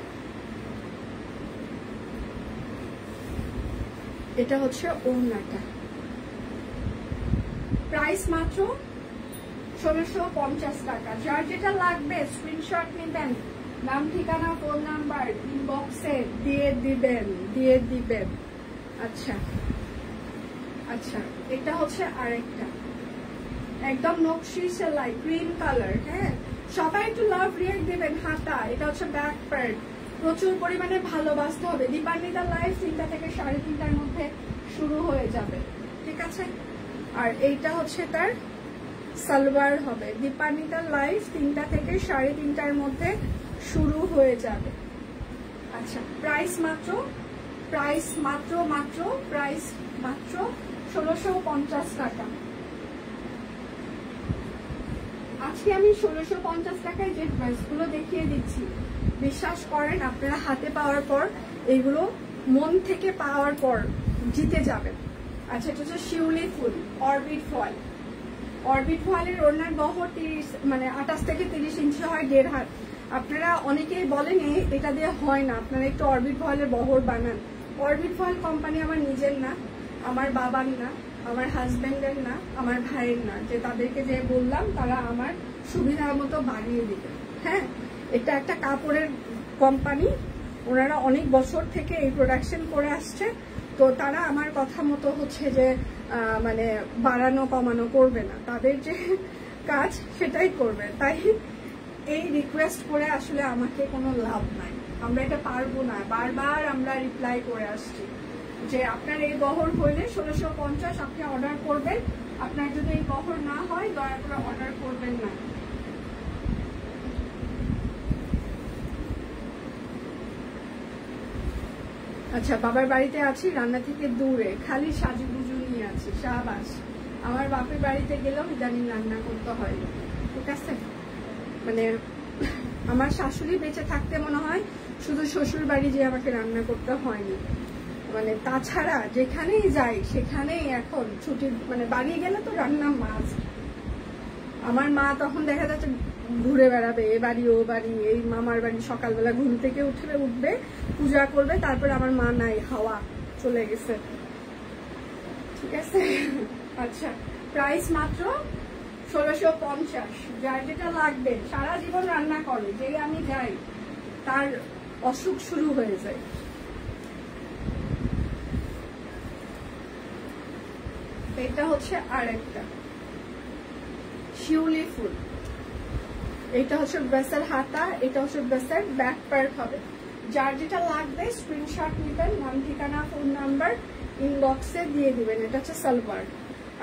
এটা হচ্ছে ওড়নাটা। প্রাইস মাত্র 1650 টাকা। যার যেটা লাগবে স্ক্রিনশট নেবেন, নাম ঠিকানা ফোন নাম্বার ইনবক্সে দিয়ে দিবেন। আচ্ছা আচ্ছা, এটা হচ্ছে আরেকটা একদম নকশি সেলাই গ্রিন কালার। হ্যাঁ, সবাই একটু লাভ রিয়েক্ট দিবেন। হাতা, এটা হচ্ছে ব্যাক পার্ট, প্রচুর পরিমাণে ভালোবাসতে হবে। দীপান্বিতা লাইভ 3টা থেকে 3:30টার মধ্যে শুরু হয়ে যাবে, ঠিক আছে? আর এইটা হচ্ছে তার সালোয়ার হবে। দীপান্বিতা লাইভ 3টা থেকে 3:30টার মধ্যে শুরু হয়ে যাবে। আচ্ছা, প্রাইস মাত্র 1650 টাকা। আজকে আমি 1650 টাকায় যে ড্রেসগুলো দেখিয়ে দিচ্ছি, বিশ্বাস করেন আপনারা হাতে পাওয়ার পর, এইগুলো মন থেকে পাওয়ার পর জিতে যাবেন। আচ্ছা, এটা হচ্ছে শিউলি ফুল অরবিট ফয়েল। অরবিট ফয়েলের ওড়নার বহর 28 থেকে 30 ইঞ্চি হয়, 1.5 হাত। আপনারা অনেকেই বলেন এটা দিয়ে হয় না, আপনারা একটু অরবিট ফয়েলের বহর বানান। অরবিট ফয়েল কোম্পানি আমার নিজের না, আমার বাবার না, আমার হাজবেন্ডের না, আমার ভাইয়ের না, যে তাদেরকে যে বললাম তারা আমার সুবিধার মতো বানিয়ে দিবে। হ্যাঁ, এটা একটা কাপড়ের কোম্পানি, ওনারা অনেক বছর থেকে এই প্রোডাকশন করে আসছে, তো তারা আমার কথা মতো হচ্ছে যে মানে বাড়ানো কমানো করবে না, তাদের যে কাজ সেটাই করবে। তাই এই রিকোয়েস্ট করে আসলে আমাকে কোনো লাভ নাই, আমরা এটা পারবো না। বারবার আমরা রিপ্লাই করে আসছি যে আপনার এই বহর হইলে 1650 আপনি অর্ডার করবেন, আপনার যদি এই বহর না হয় দয়া করে অর্ডার করবেন না। আচ্ছা, বাবার বাড়িতে আছি, রান্না থেকে দূরে, খালি সাজুগুজু নিয়ে আছি। শাবাশ, আমার বাপের বাড়িতে গেলেও ইদানিং রান্না করতে হয়, ঠিক আছে? মানে আমার শাশুড়ি বেঁচে থাকতে মনে হয় শুধু শ্বশুর বাড়ি যে আমাকে রান্না করতে হয়নি, মানে তাছাড়া যেখানেই যাই সেখানেই এখন ছুটি, মানে বাড়ি গেলে তো রান্না মাছ। আমার মা তখন দেখা যাচ্ছে ঘুরে বেড়াবে, এ বাড়ি ও বাড়ি, এই মামার বাড়ি। সকালবেলা ঘুম থেকে উঠবে, পূজা করবে, তারপর আমার মা নাই, হাওয়া চলে গেছে, ঠিক আছে? আচ্ছা, প্রাইস মাত্র 1650। যার যেটা লাগবে, সারা জীবন রান্না করে, যেই আমি যাই তার অসুখ শুরু হয়ে যায়। এটা হচ্ছে আরেকটা শিউলি ফুল, এটা হচ্ছে ড্রেসের হাতা, এটা হচ্ছে ড্রেসের ব্যাক পার্ট হবে। যার যেটা লাগবে স্ক্রিনশট নেবেন, নাম ঠিকানা ফোন নাম্বার ইনবক্সে দিয়ে দিবেন। এটা হচ্ছে সালোয়ার,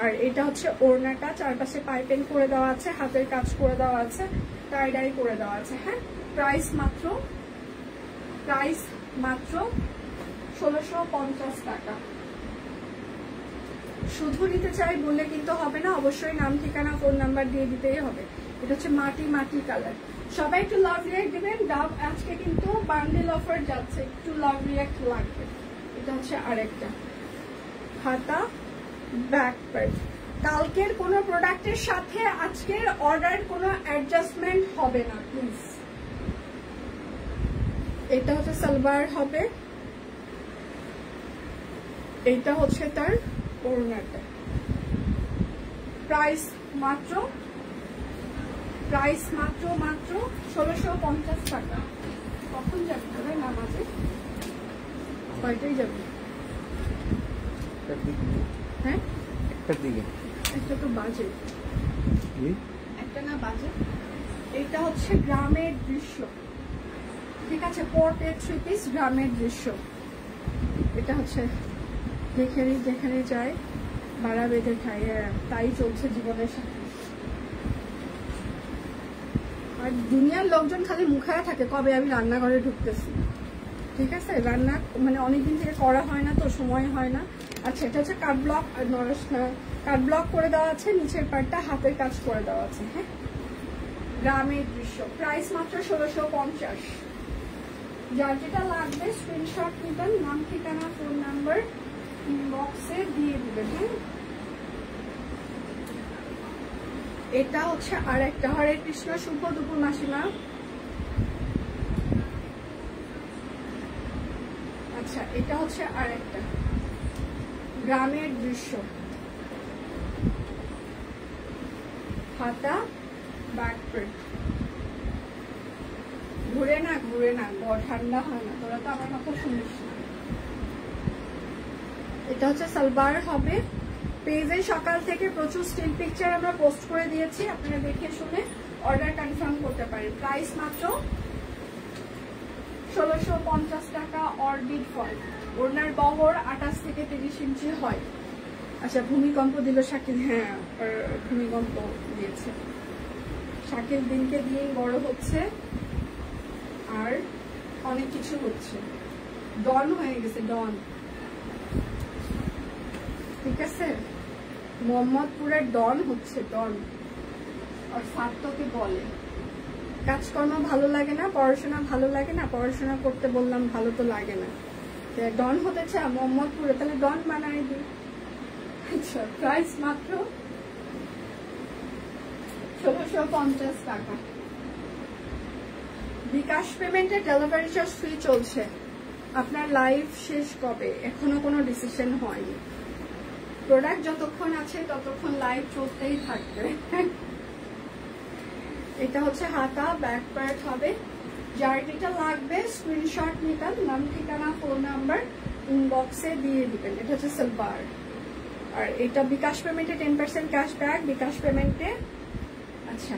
আর এটা হচ্ছে ওড়নাটা, চারপাশে পাইপিং করে দেওয়া আছে, হাতের কাজ করে দেওয়া আছে, টাই ডাই করে দেওয়া আছে। হ্যাঁ, প্রাইস মাত্র 1650 টাকা। শুধু নিতে চাই বললে কিন্তু হবে না, অবশ্যই নাম ঠিকানা ফোন নাম্বার দিয়ে দিতেই হবে। এটা হচ্ছে মাটি কালার। সবাই একটু লাভ রিয়াক্ট দিবেন। ডাব আজকে কিন্তু বান্ডেল অফার যাচ্ছে, একটু লাভ রিয়াক্ট লাগবে। এটা হচ্ছে আরেকটা হাতা ব্যাক পার্ট। কালকের কোনো প্রোডাক্টের সাথে আজকের অর্ডার কোনো অ্যাডজাস্টমেন্ট হবে না প্লিজ। এটা হচ্ছে সালোয়ার হবে, এটা হচ্ছে তার ওড়নাটা। প্রাইস মাত্র 1650 টাকা। কখন যাবে তবে নামাজে? কয়টাই যাবে? হ্যাঁ, একটার দিকে। একটা তো বাজে, একটা না বাজে। এটা হচ্ছে গ্রামের দৃশ্য, ঠিক আছে? পোর্টের 3 পিস গ্রামের দৃশ্য। এটা হচ্ছে যেখানে যায় ভাড়া বেঁধে খায়, তাই চলছে জীবনের সাথে। আর দুনিয়ার লোকজন খালি মুখায় থাকে কবে আমি রান্নাঘরে ঢুকতেছি, ঠিক আছে? রান্না মানে অনেকদিন থেকে করা হয় না, তো সময় হয় না। আচ্ছা, এটা হচ্ছে কাট ব্লক, কাট ব্লক করে দেওয়া আছে, নিচের পার্টটা হাতের কাজ করে দেওয়া আছে। হ্যাঁ, গ্রামের দৃশ্য। প্রাইস মাত্র 1650। যার যেটা লাগবে স্ক্রিনশট নিবেন, নাম ঠিকানা ফোন নাম্বার ইনবক্সে দিয়ে দিবেন। হ্যাঁ, এটা হচ্ছে আর একটা হরে কৃষ্ণ, শুভ দুপুর মাসিমা। আচ্ছা, এটা হচ্ছে আর একটা গ্রামের দৃশ্য, হাতা ব্যাক প্রিন্ট। ঘুরে না ঠান্ডা হয় না, তোরা তো আমার কথা শুনিস না। এটা হচ্ছে সালোয়ার হবে। পেজে সকাল থেকে প্রচুর স্টিল পিকচার আমরা পোস্ট করে দিয়েছি, আপনারা দেখে শুনে অর্ডার কনফার্ম করতে পারেন। প্রাইস মাত্র 1650 টাকা। অরবিট ফল, ওড়নার বহর 28 থেকে 30 ইঞ্চি হয়। আচ্ছা, ভূমিকম্প দিল শাকিল। হ্যাঁ, ভূমিকম্প দিয়েছে। শাকিল দিনকে দিন বড় হচ্ছে, আর অনেক কিছু হচ্ছে, ডন হয়ে গেছে, ডন। ঠিক আছে, মোহাম্মদপুরের ডন হচ্ছে, ডন। আর সার্থকে বলে কাজকর্ম ভালো লাগে না, পড়াশোনা ভালো লাগে না, পড়াশোনা করতে বললাম ভালো তো লাগে না, ডন হতে চায় মোহাম্মদপুরে, তাহলে ডন বানাই দিই। আচ্ছা, প্রাইস মাত্র 1650 টাকা। বিকাশ পেমেন্টে ডেলিভারি চার্জ ফ্রি চলছে। আপনার লাইভ শেষ কবে? এখনো কোনো ডিসিশন হয়নি। প্রোডাক্ট যতক্ষণ আছে ততক্ষণ লাইভ চলতেই থাকবে। এটা হচ্ছে হাতা ব্যাক পার্ট হবে। যার যেটা লাগবে স্ক্রিনশট নিবেন, নাম ঠিকানা ফোন নাম্বার ইনবক্সে দিয়ে দিবেন। এটা হচ্ছে সালোয়ার, আর এটা বিকাশ পেমেন্টে 10% ক্যাশব্যাক বিকাশ পেমেন্টে। আচ্ছা,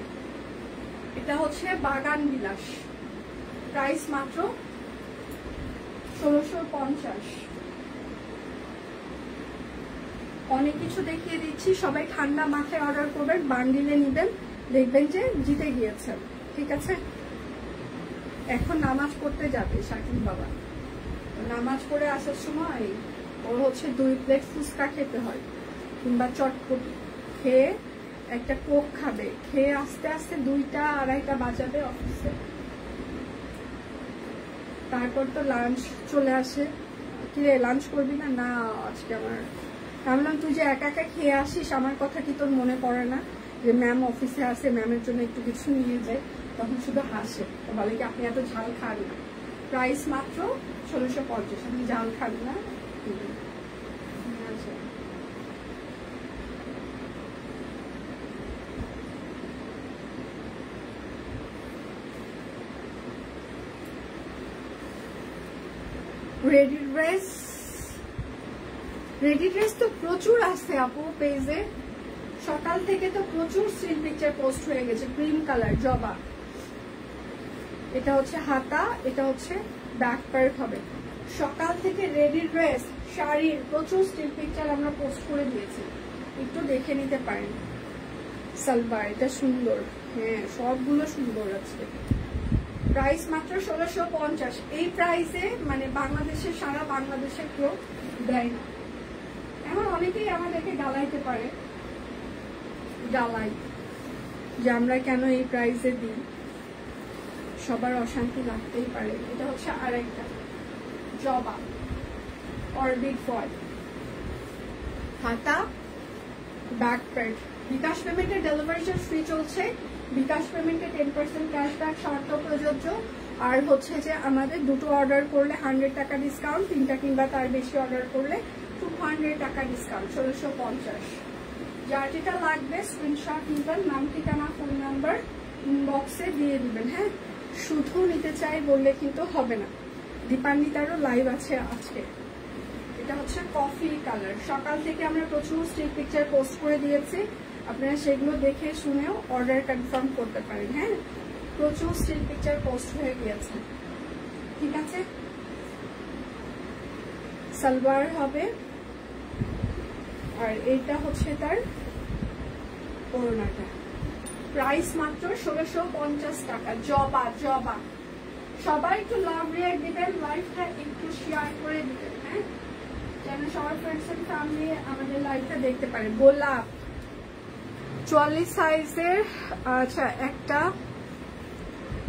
এটা হচ্ছে বাগান বিলাস। প্রাইস মাত্র 1650। অনেক কিছু দেখিয়ে দিচ্ছি, সবাই ঠান্ডা মাথায় অর্ডার করবেন, বান্ডিলে নিবেন, দেখবেন যে জিতে গিয়েছেন। ঠিক আছে, এখন নামাজ পড়তে যাবে শাকিল বাবা। নামাজ পড়ে আসার সময় ওর হচ্ছে 2 প্লেট ফুচকা খেতে হয়, কিংবা চটপটি খেয়ে একটা কোক খাবে, খেয়ে আস্তে আস্তে 2টা 2:30টা বাজাবে অফিসে। তারপর তো লাঞ্চ চলে আসে। কিরে লাঞ্চ করবি না? না, আজকে আমার, আমি বললাম তুই যে একা একা খেয়ে আসিস, আমার কথা কি তোর মনে পড়ে না যে ম্যাম অফিসে আসে, ম্যামের জন্য একটু কিছু নিয়ে যায়? তখন শুধু হাসে, বলে কি আপনি এত ঝাল খান না। প্রাইস মাত্র 1650। আপনি ঝাল খান না? রেডি ড্রেস তো প্রচুর আছে আপু পেজে, সকাল থেকে তো প্রচুর স্টিল পিকচার পোস্ট হয়ে গেছে। ক্রিম কালার জবা, এটা হচ্ছে হাতা, এটা হচ্ছে ব্যাক পার্ট হবে। সকাল থেকে রেডি ড্রেস শাড়ির প্রচুর স্টিল পিকচার আমরা পোস্ট করে দিয়েছি, একটু দেখে নিতে পারেন। সালবার, এটা সুন্দর, হ্যাঁ সবগুলো সুন্দর আছে। প্রাইস মাত্র 1650। এই প্রাইসে মানে বাংলাদেশে, সারা বাংলাদেশে কেউ দেয় না। এখন অনেকেই আমাদেরকে গালাইতে পারে, গালাই যে আমরা কেন এই প্রাইসে দিই, সবার অশান্তি লাগতেই পারে। এটা হচ্ছে আরেকটা জবা অরবিট ফল, হাতা ব্যাক প্যান্ট। বিকাশ পেমেন্টের ডেলিভারি চার্জ ফ্রি চলছে। বিকাশ পেমেন্টে 10% ক্যাশব্যাক শর্ত প্রযোজ্য। আর হচ্ছে যে আমাদের দুটো অর্ডার করলে 100 টাকা ডিসকাউন্ট, তিনটা কিংবা তার বেশি অর্ডার করলে 200 টাকা ডিসকাউন্ট, 1650। যার যেটা লাগবে স্ক্রিনশট নিবেন, নাম ঠিকানা ফোন নাম্বার ইনবক্সে দিয়ে দিবেন। হ্যাঁ, শুধু নিতে চাই বললে কিন্তু হবে না, দীপান্বিতারও লাইভ আছে আজকে। এটা হচ্ছে কফি কালার। সকাল থেকে আমরা প্রচুর স্টিল পিকচার পোস্ট করে দিয়েছি, আপনারা সেগুলো দেখে শুনেও অর্ডার কনফার্ম করতে পারেন। হ্যাঁ, প্রচুর স্টিল পিকচার পোস্ট হয়ে গিয়েছে, ঠিক আছে। সালোয়ার হবে, আর এইটা হচ্ছে তার ওড়নাটা। প্রাইস মাত্র 1650 টাকা। জবা জবা, সবাই একটু লাভ রিয়াক্ট দিবেন, লাইভটা একটু শেয়ার করে দিবেন, হ্যাঁ, যেন সবার ফ্রেন্ডস এন্ড ফ্যামিলি আমাদের লাইভটা দেখতে পারে। গোলাপ 44 সাইজের, আচ্ছা একটা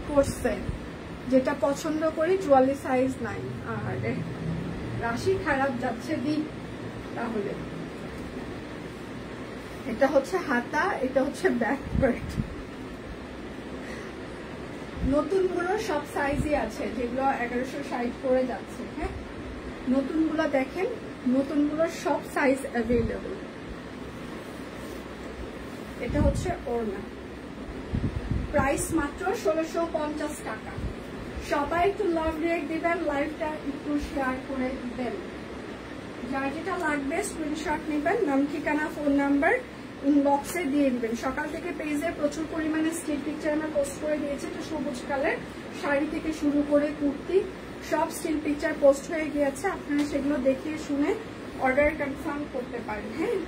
পড়ছে যেটা পছন্দ করি, 44 সাইজ নাই। আর রাশি খারাপ যাচ্ছে দিক তাহলে। এটা হচ্ছে হাতা, এটা হচ্ছে ব্যাক পার্ট। নতুনগুলো সব সাইজই আছে, যেগুলো 1160 করে যাচ্ছে। হ্যাঁ, নতুনগুলো দেখেন, নতুনগুলো সব সাইজ অ্যাভেলেবল। এটা হচ্ছে ওড়না, প্রাইস মাত্র 1650 টাকা। সবাই একটু লাভ রিয়েক্ট দিবেন, লাইভটা একটু শেয়ার করে দিবেন। যার যেটা লাগবে স্ক্রিনশট নেবেন, নাম ঠিকানা ফোন নাম্বার ইনবক্সে দিয়ে দিবেন। সকাল থেকে পেজে প্রচুর পরিমাণে স্টিল পিকচার আমরা পোস্ট করে দিয়েছি। তো সবুজ কালার শাড়ি থেকে শুরু করে কুর্তি সব স্টিল পিকচার পোস্ট হয়ে গিয়েছে, আপনারা সেগুলো দেখে শুনে অর্ডার কনফার্ম করতে পারেন। হ্যাঁ,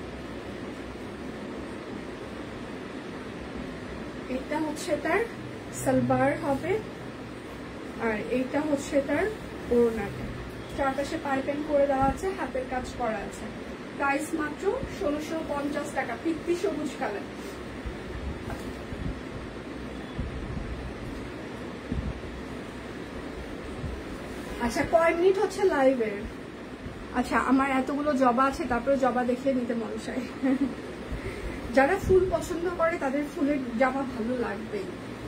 এটা হচ্ছে তার সালোয়ার হবে, আর এইটা হচ্ছে তার ওড়নাটা। চারপাশে পাইপিং করে দেওয়া আছে, হাতের কাজ করা আছে। প্রাইস মাত্র 1650 টাকা। পিত্তি সবুজ কালার। আচ্ছা, কয় মিনিট হচ্ছে লাইভের? আচ্ছা, আমার এতগুলো জবা আছে, তারপরে জবা দেখিয়ে নিতে মন চাই। যারা ফুল পছন্দ করে তাদের ফুলের জামা ভালো লাগবে।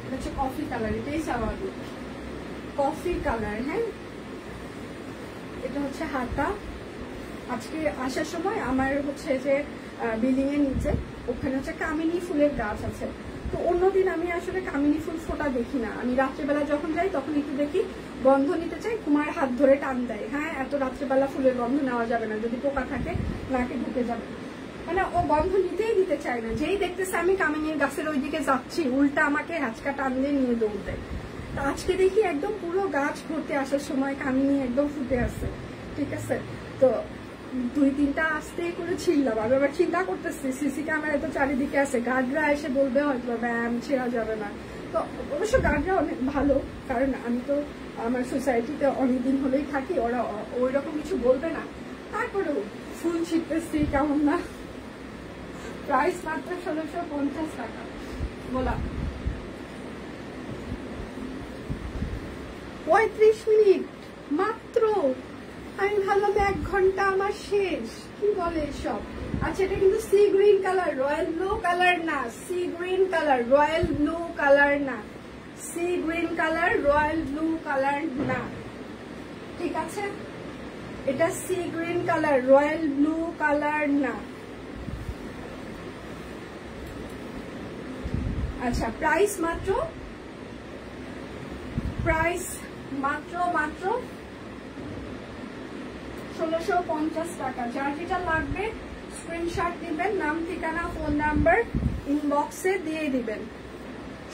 এটা হচ্ছে কফি কালার, এটাই স্বাভাবিক, কফি কালার। হ্যাঁ, এটা হচ্ছে হাতা। আজকে আসার সময় আমার হচ্ছে যে বিল্ডিং এর নিচে ওখানে হচ্ছে কামিনী ফুলের গাছ আছে। তো অন্যদিন আমি আসলে কামিনী ফুল ফোটা দেখি না, আমি রাত্রেবেলা যখন যাই তখন একটু দেখি, গন্ধ নিতে চাই, কুমার হাত ধরে টান দেয়। হ্যাঁ, এত রাত্রেবেলা ফুলের গন্ধ নেওয়া যাবে না, যদি পোকা থাকে নাকে ঢুকে যাবে। মানে ও গন্ধ নিতেই দিতে চায় না। যেই দেখতেছে আমি কামিনীর গাছের ওইদিকে যাচ্ছি, উল্টা আমাকে হ্যাচকা টান দিয়ে নিয়ে দৌড় দেয়। তো আজকে দেখি একদম পুরো গাছ ঘুরতে আসার সময় কামিনী একদম ফুটে আছে, ঠিক আছে। তো 2-3টা আস্তে করে ছিললাম। আমি আবার চিন্তা করতেছি সিসি ক্যামেরা তো চারিদিকে আছে, গার্ডরা এসে বলবে হয়তো ব্যায়াম ছেড়া যাবে না। তো অবশ্য গার্ডরা অনেক ভালো, কারণ আমি তো আমার সোসাইটিতে অনেকদিন হলেই থাকি, ওরা ওই রকম কিছু বলবে না। তারপরেও ফুল ছিটতেছি, কেমন না। প্রাইস মাত্র 1650 টাকা। বলা 35 মিনিট মাত্র। আমি ভাবলাম 1 ঘন্টা আমার শেষ, কি বলে সব। আচ্ছা, এটা কিন্তু sea green colour, royal blue colour না, sea green colour, royal blue colour না, sea green colour, royal blue colour না, ঠিক আছে। এটা sea green colour, royal blue colour না। আচ্ছা, প্রাইস মাত্র 1650 টাকা। যার যেটা লাগবে স্ক্রিনশট দিবেন, নাম ঠিকানা ফোন নাম্বার ইনবক্সে দিয়ে দিবেন।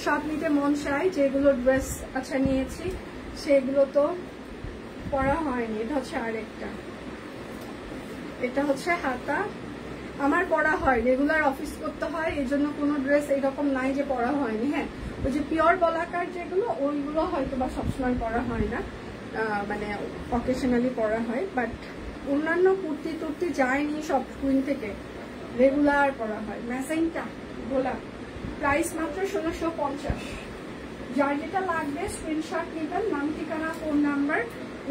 সব নিতে মন চাই, যেগুলো ড্রেস আচ্ছা নিয়েছি সেগুলো তো পরা হয়নি। এটা হচ্ছে আরেকটা, এটা হচ্ছে হাতা, আমার পরা হয়, রেগুলার অফিস করতে হয়, এই জন্য কোনো ড্রেস এইরকম নাই যে পরা হয়নি। হ্যাঁ, ওই যে পিওর বলাকার যেগুলো ওইগুলো হয়তো বা সবসময় পরা হয় না, মানে অকেশনালি পরা হয়, বাট অন্যান্য কুর্তি টুর্তি যায়নি সব কুইন থেকে, রেগুলার পরা হয়। ম্যাসেঞ্টা গোলাপ, প্রাইস মাত্র 1650। যার যেটা লাগবে স্ক্রিনশট নেবেন, নাম ঠিকানা ফোন নাম্বার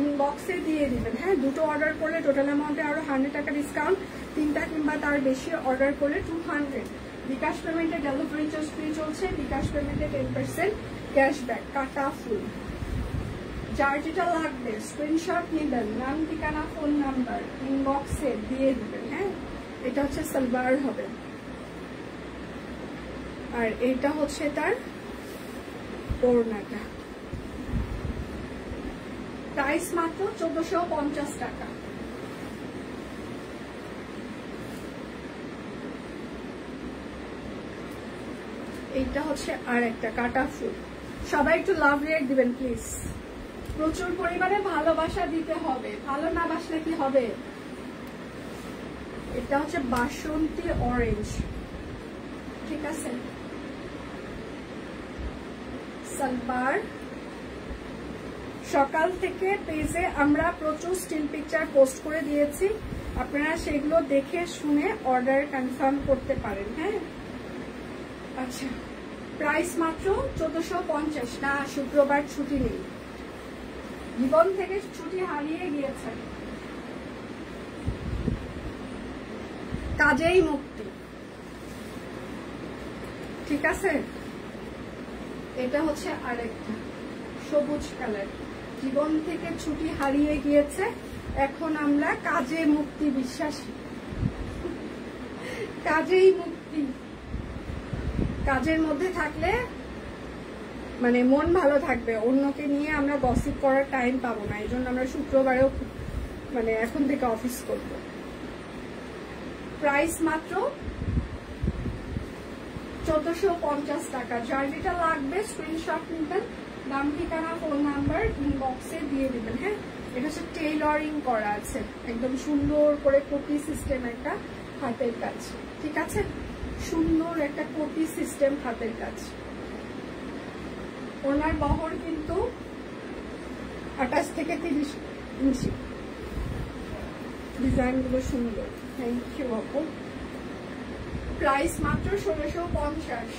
ইনবক্সে দিয়ে দিবেন। হ্যাঁ, দুটো অর্ডার করলে টোটাল অ্যামাউন্টে আরো 100 টাকা ডিসকাউন্ট, তিনটা কিংবা তার বেশি অর্ডার করলে 200। বিকাশ পেমেন্টে ডেলিভারি চার্জ ফ্রি চলছে, বিকাশ পেমেন্টে 10% ক্যাশব্যাক, কাটা ফুল। যার যেটা লাগবে স্ক্রিনশট নেবেন, নাম ঠিকানা ফোন নাম্বার ইনবক্সে দিয়ে দিবেন। হ্যাঁ, এটা হচ্ছে সালোয়ার হবে, আর এইটা হচ্ছে তার ওড়নাটা। প্রাইস মাত্র 1450 টাকা। এইটা হচ্ছে আর একটা কাটা ফুল। সবাই একটু লাভ রিয়েক্ট দিবেন প্লিজ, প্রচুর পরিমাণে ভালোবাসা দিতে হবে, ভালো না বাসলে কি হবে। এটা হচ্ছে বাসন্তী অরেঞ্জ, ঠিক আছে। সালোয়ার, সকাল থেকে পেজে আমরা প্রচুর স্টিল পিকচার পোস্ট করে দিয়েছি, আপনারা সেগুলো দেখে শুনে অর্ডার কনফার্ম করতে পারেন। হ্যাঁ, আচ্ছা, প্রাইস মাত্র 1450। না, শুক্রবার ছুটি নেই, জীবন থেকে ছুটি হারিয়ে গিয়েছে, কাজেই মুক্তি, ঠিক আছে। এটা হচ্ছে আরেকটা সবুজ কালার, জীবন থেকে ছুটি হারিয়ে গিয়েছে, এখন আমরা কাজে মুক্তি বিশ্বাসী, কাজেই মুক্তি। কাজের মধ্যে থাকলে মানে মন ভালো থাকবে, অন্যকে নিয়ে আমরা গসিপ করার টাইম পাবো না, এই জন্য আমরা শুক্রবারেও মানে এখন থেকে অফিস করব। প্রাইস মাত্র 1450 টাকা। যার যেটা লাগবে স্ক্রিনশট নিবেন, নাম ঠিকানা ফোন নাম্বার ইনবক্সে দিয়ে দিবেন। হ্যাঁ, এটা হচ্ছে টেইলরিং করা আছে, একদম সুন্দর করে কোটি সিস্টেম একটা হাতের কাজ, ঠিক আছে, সুন্দর একটা কোটি সিস্টেম হাতের কাজ। ওনার বহর কিন্তু 28 থেকে 30 ইঞ্চি, ডিজাইন গুলো সুন্দর। থ্যাংক ইউ আপু। প্রাইস মাত্র 1650।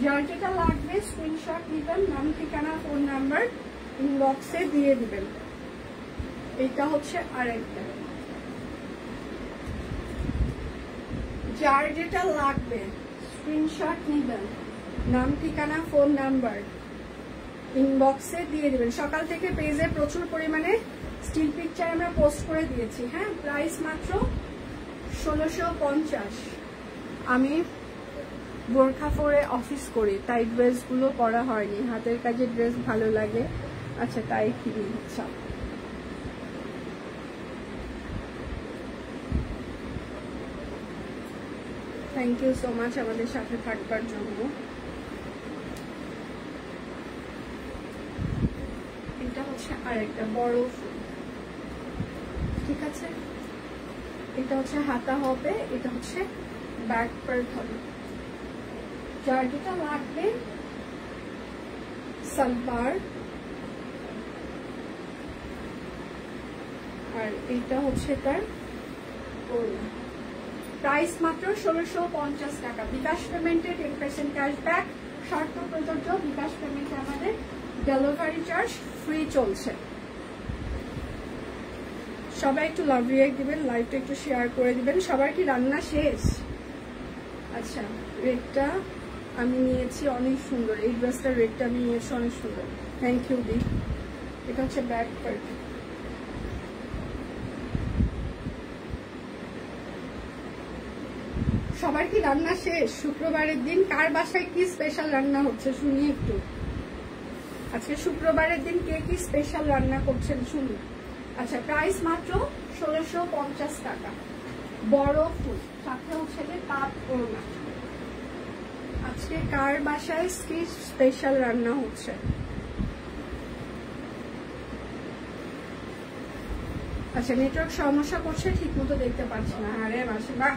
যার যেটা লাগবে স্ক্রিনশট নিবেন, নাম ঠিকানা ফোন নাম্বার ইনবক্সে দিয়ে দিবেন। এটা হচ্ছে আরেকটা, যার যেটা লাগবে স্ক্রিনশট নিবেন, নাম ঠিকানা ফোন নাম্বার ইনবক্সে দিয়ে দিবেন। সকাল থেকে পেজে প্রচুর পরিমাণে স্টিল পিকচার আমরা পোস্ট করে দিয়েছি। হ্যাঁ, প্রাইস মাত্র 1650। আমি বোরখা পরে অফিস করি, তাই ড্রেসগুলো পরা হয়নি, হাতের কাজের ড্রেস ভালো লাগে, আচ্ছা তাই কিনি। আচ্ছা, থ্যাংক ইউ সো মাচ আমাদের সাথে থাকবার জন্য। এটা হচ্ছে আরেকটা বড় ফুল, ঠিক আছে। এটা হচ্ছে হাতা হবে, এটা হচ্ছে ব্যাক পার্ট হবে। যার যেটা লাগবে সালোয়ার, আর এটা হচ্ছে তার ওড়না। প্রাইস মাত্র 1650 টাকা। বিকাশ পেমেন্টে 10% ক্যাশব্যাক, শর্ত প্রযোজ্য। বিকাশ পেমেন্টে আমাদের ডেলিভারি চার্জ ফ্রি চলছে। সবাই একটু লাভ রিয়েক্ট দিবেন, লাইভটা একটু শেয়ার করে দিবেন। সবার কি রান্না শেষ? আচ্ছা, রেটটা আমি নিয়েছি অনেক সুন্দর, এই ড্রেসটার রেটটা আমি নিয়েছি অনেক সুন্দর। থ্যাংক ইউ দি। এটা হচ্ছে ব্যাক পার্ট। সবার কি রান্না শেষ? শুক্রবারের দিন কার বাসায় কি স্পেশাল রান্না হচ্ছে শুনি একটু। আজকে শুক্রবারের দিন কে কি স্পেশাল রান্না করছেন শুনি। আচ্ছা প্রাইস মাত্র 1650 টাকা, বড় ফুল সাথে হচ্ছে যে কাপ ওড়না। আজকে কার বাসায় স্পেশাল রান্না হচ্ছে? আচ্ছা নেটওয়ার্ক সমস্যা করছে, ঠিক মতো দেখতে পাচ্ছি না। আরে মাসে বা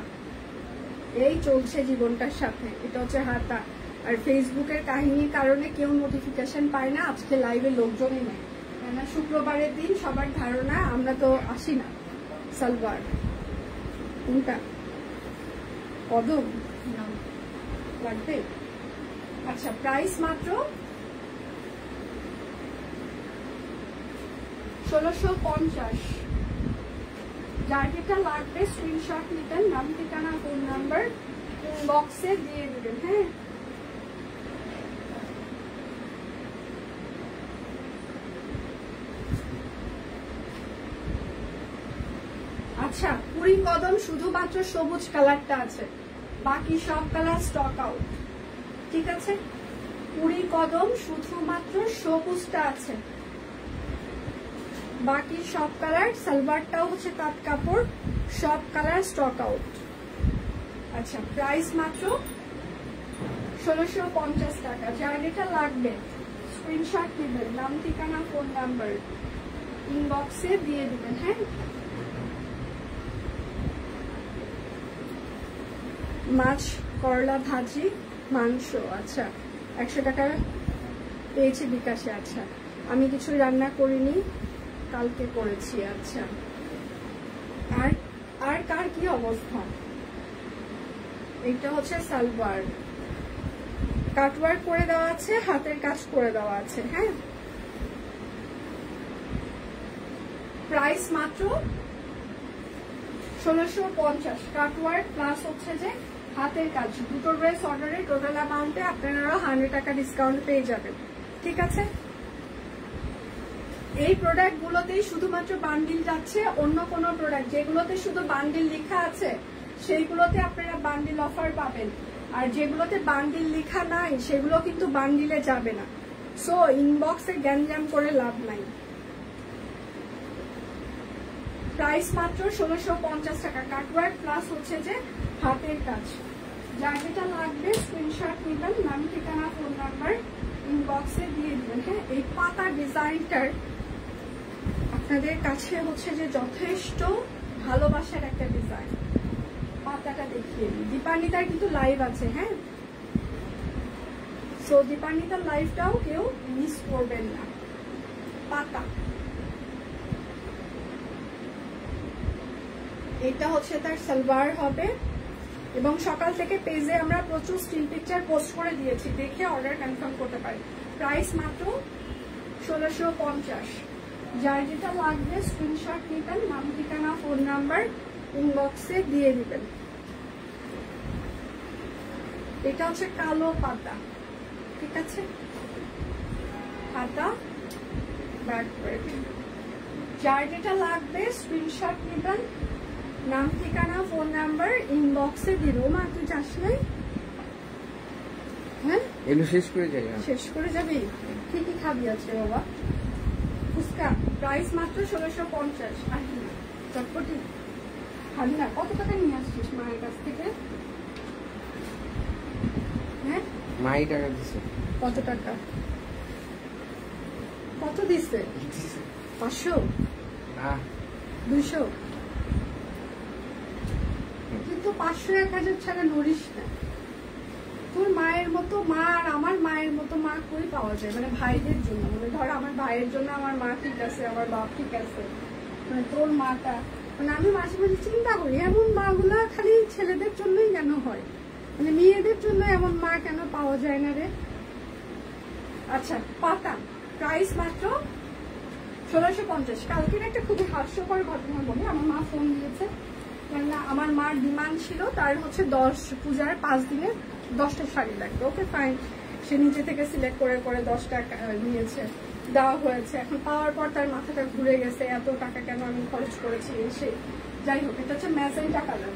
এই চলছে জীবনটার সাথে। এটা হচ্ছে হাতা। আর ফেসবুকের কাহিনীর কারণে কেউ নোটিফিকেশন পায় না, আজকে লাইভে লোকজনই নেই। কেননা শুক্রবারের দিন সবার ধারণা আমরা তো আসি না। সালওয়ার কোনটা? কদম লাগবে। আচ্ছা প্রাইস মাত্র 1650। যার যেটা লাগবে স্ক্রিনশট নিতেন, নাম ঠিকানা ফোন নাম্বার ইনবক্সে দিয়ে দিবেন। হ্যাঁ আচ্ছা পুরি কদম শুধুমাত্র সবুজ কালারটা আছে, বাকি সব কালার স্টক আউট। ঠিক আছে, পুরি কদম শুধুমাত্র সবুজটা আছে, বাকি সব কালার। সালোয়ারটাও হচ্ছে কাট কাপড়, সব কালার স্টক আউট। আচ্ছা প্রাইস মাত্র 1650 টাকা। যার যেটা লাগবে স্ক্রিনশট দিবেন, নাম ঠিকানা ফোন নাম্বার ইনবক্সে দিয়ে দিবেন। হ্যাঁ মাছ, করলা ভাজি, মাংস। আচ্ছা 100 টাকা পেয়েছি বিকাশে। আচ্ছা আমি কিছু রান্না করিনি, কালকে করেছি। আচ্ছা আর আর কার কি অবস্থা? এটা হচ্ছে সালোয়ার, কাটওয়ার্ক করে দেওয়া আছে, হাতের কাজ করে দেওয়া আছে। হ্যাঁ প্রাইস মাত্র 1650, কাটওয়ার্ক প্লাস হচ্ছে যে হাতের কাজ। দুটো ড্রেস অর্ডারে টোটাল অ্যামাউন্টে আপনারা 100 টাকা ডিসকাউন্ট পেয়ে যাবেন। ঠিক আছে, এই প্রোডাক্ট গুলোতেই শুধুমাত্র বান্ডিল যাচ্ছে, অন্য কোনো প্রোডাক্ট যেগুলোতে শুধু বান্ডিল লেখা আছে সেইগুলোতে আপনারা বান্ডিল অফার পাবেন, আর যেগুলোতে বান্ডিল লেখা নাই সেগুলো কিন্তু বান্ডিলে যাবে না। সো ইনবক্সে গ্যাঞ্জাম করে লাভ নাই। প্রাইস মাত্র 1650 টাকা, কাটওয়ার্ক প্লাস হচ্ছে যে হাতের কাজ। যার যেটা লাগবে স্ক্রিনশট নিবেন, নাম ঠিকানা ফোন নাম্বার ইনবক্সে দিয়ে দিবেন। হ্যাঁ এই পাতা ডিজাইনটার আপনাদের কাছে হচ্ছে যে যথেষ্ট ভালোবাসার একটা ডিজাইন। পাতাটা দেখিয়ে দিই। দীপান্বিতার কিন্তু লাইভ আছে। হ্যাঁ সো দীপান্বিতার লাইভটাও কেউ মিস করবেন না। পাতা এটা হচ্ছে তার সালোয়ার হবে, এবং সকাল থেকে পেজে আমরা প্রচুর স্টিল পিকচার পোস্ট করে দিয়েছি, দেখে অর্ডার কনফার্ম করতে পারি। প্রাইস মাত্র 1650। যার যেটা লাগবে স্ক্রিনশট নিবেন, নাম ঠিকানা ফোন নাম্বার ইনবক্সে দিয়ে দিবেন। এটা হচ্ছে কালো পাতা। ঠিক আছে, পাতা ব্যাক করে দিন। যার যেটা লাগবে স্ক্রিনশট নিবেন, নাম ঠিকানা ফোন নাম্বার ইনবক্সে দিল। মা তুই যাস নাই? হ্যাঁ এগুলো শেষ করে যাই। শেষ করে যাবি? কি কি খাবি আছে বাবা? ফুচকা। প্রাইস মাত্র 1650। আসবি না চটপটি খাবি না? কত টাকা নিয়ে আসছিস মায়ের কাছ থেকে? হ্যাঁ মাই টাকা দিছে। কত টাকা? কত দিছে? 500 না 200? কিন্তু 500-1000 ছাড়া নড়িস না। তোর মায়ের মতো মা আর আমার মায়ের মতো মা কই পাওয়া যায়? মানে ভাইদের জন্য, মানে ধর আমার ভাইয়ের জন্য আমার মা ঠিক আছে, আমার বাপ ঠিক আছে, মানে তোর মাটা, মানে আমি মাঝে মাঝে চিন্তা করি এমন মা গুলা খালি ছেলেদের জন্যই কেন হয়, মানে মেয়েদের জন্য এমন মা কেন পাওয়া যায় না রে। আচ্ছা পাতা প্রাইস মাত্র 1650। কালকের একটা খুবই হাস্যকর ঘটনা বলি। আমার মা ফোন দিয়েছে, কেননা আমার মার ডিমান্ড ছিল তার হচ্ছে 10 পূজার 5 দিনে 10টা শাড়ি লাগবে। ওকে ফাইন, সে নিজে থেকে সিলেক্ট করে করে 10টা নিয়েছে, দেওয়া হয়েছে। এখন পাওয়ার পর তার মাথাটা ঘুরে গেছে, এত টাকা কেন আমি খরচ করেছি এসে। যাই হোক, এটা হচ্ছে ম্যাজেন্টা কালার।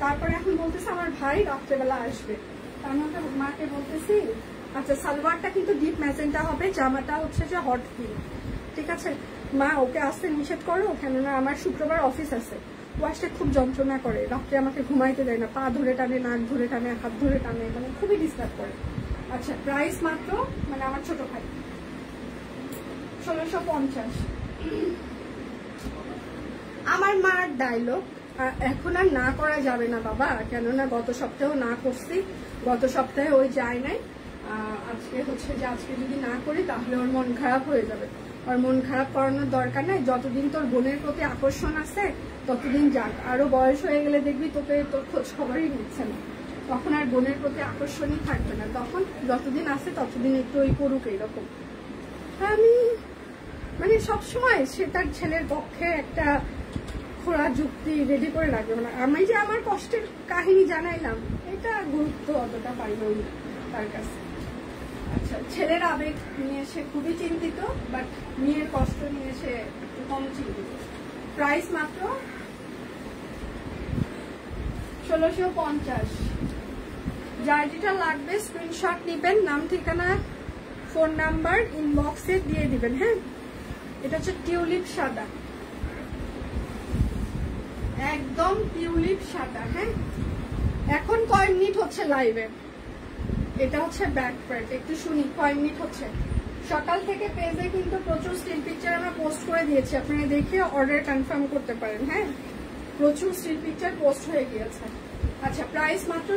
তারপরে এখন বলতেছে আমার ভাই রাত্রেবেলা আসবে, আমি ওকে মাকে বলতেছি আচ্ছা সালোয়ারটা কিন্তু ডিপ ম্যাজেন্টা হবে, জামাটা হচ্ছে যে হট পিঙ্ক। ঠিক আছে, মা ওকে আসতে নিষেধ করো, কেননা আমার শুক্রবার অফিস আছে। ওয়াশটা খুব যন্ত্রণা করে, রাত্রে আমাকে ঘুমাইতে দেয় না, পা ধরে টানে, নাক ধরে টানে, হাত ধরে টানে, মানে খুবই ডিস্টার্ব করে। আচ্ছা প্রাইস মাত্র, মানে আমার ছোট ভাই, 1650। আমার মার ডায়লগ, এখন আর না করা যাবে না বাবা, কেননা গত সপ্তাহেও না করছি, গত সপ্তাহে ওই যায় নাই, আজকে হচ্ছে যে আজকে যদি না করি তাহলে ওর মন খারাপ হয়ে যাবে। ওর মন খারাপ করানোর দরকার নেই, যতদিন তোর বোনের প্রতি আকর্ষণ আছে ততদিন যাক, আরো বয়স হয়ে গেলে দেখবি তোকে তোর খোঁজ খবরই নিচ্ছে না, তখন আর বোনের প্রতি আকর্ষণই থাকবে না, তখন যতদিন আছে ততদিন একটু ওই করুক এইরকম। আমি মানে সবসময় সে তার ছেলের পক্ষে একটা খোলা যুক্তি রেডি করে রাখবে, মানে আমি যে আমার কষ্টের কাহিনী জানাইলাম এটা গুরুত্ব অতটা পাইল তার কাছে। আচ্ছা ছেলের আবেগ নিয়ে সে খুবই চিন্তিত, বাট মেয়ের কষ্ট নিয়ে সে একটু কম চিন্তিত। প্রাইস মাত্র 1650। যার যেটা লাগবে স্ক্রিনশট নিবেন, নাম ঠিকানা ফোন নাম্বার ইনবক্সে দিয়ে দিবেন। হ্যাঁ এটা হচ্ছে টিউলিপ সাদা, একদম টিউলিপ সাদা। হ্যাঁ এখন কয় মিনিট হচ্ছে লাইভে? এটা হচ্ছে ব্যাক পার্ট, একটু শুনি কয় মিনিট হচ্ছে। সকাল থেকে পেজে কিন্তু প্রচুর স্টিল পিকচার আমরা পোস্ট করে দিয়েছি, আপনারা দেখে অর্ডার কনফার্ম করতে পারেন। হ্যাঁ প্রচুর স্টিল পিকচার পোস্ট হয়ে গিয়েছে। আচ্ছা প্রাইস মাত্র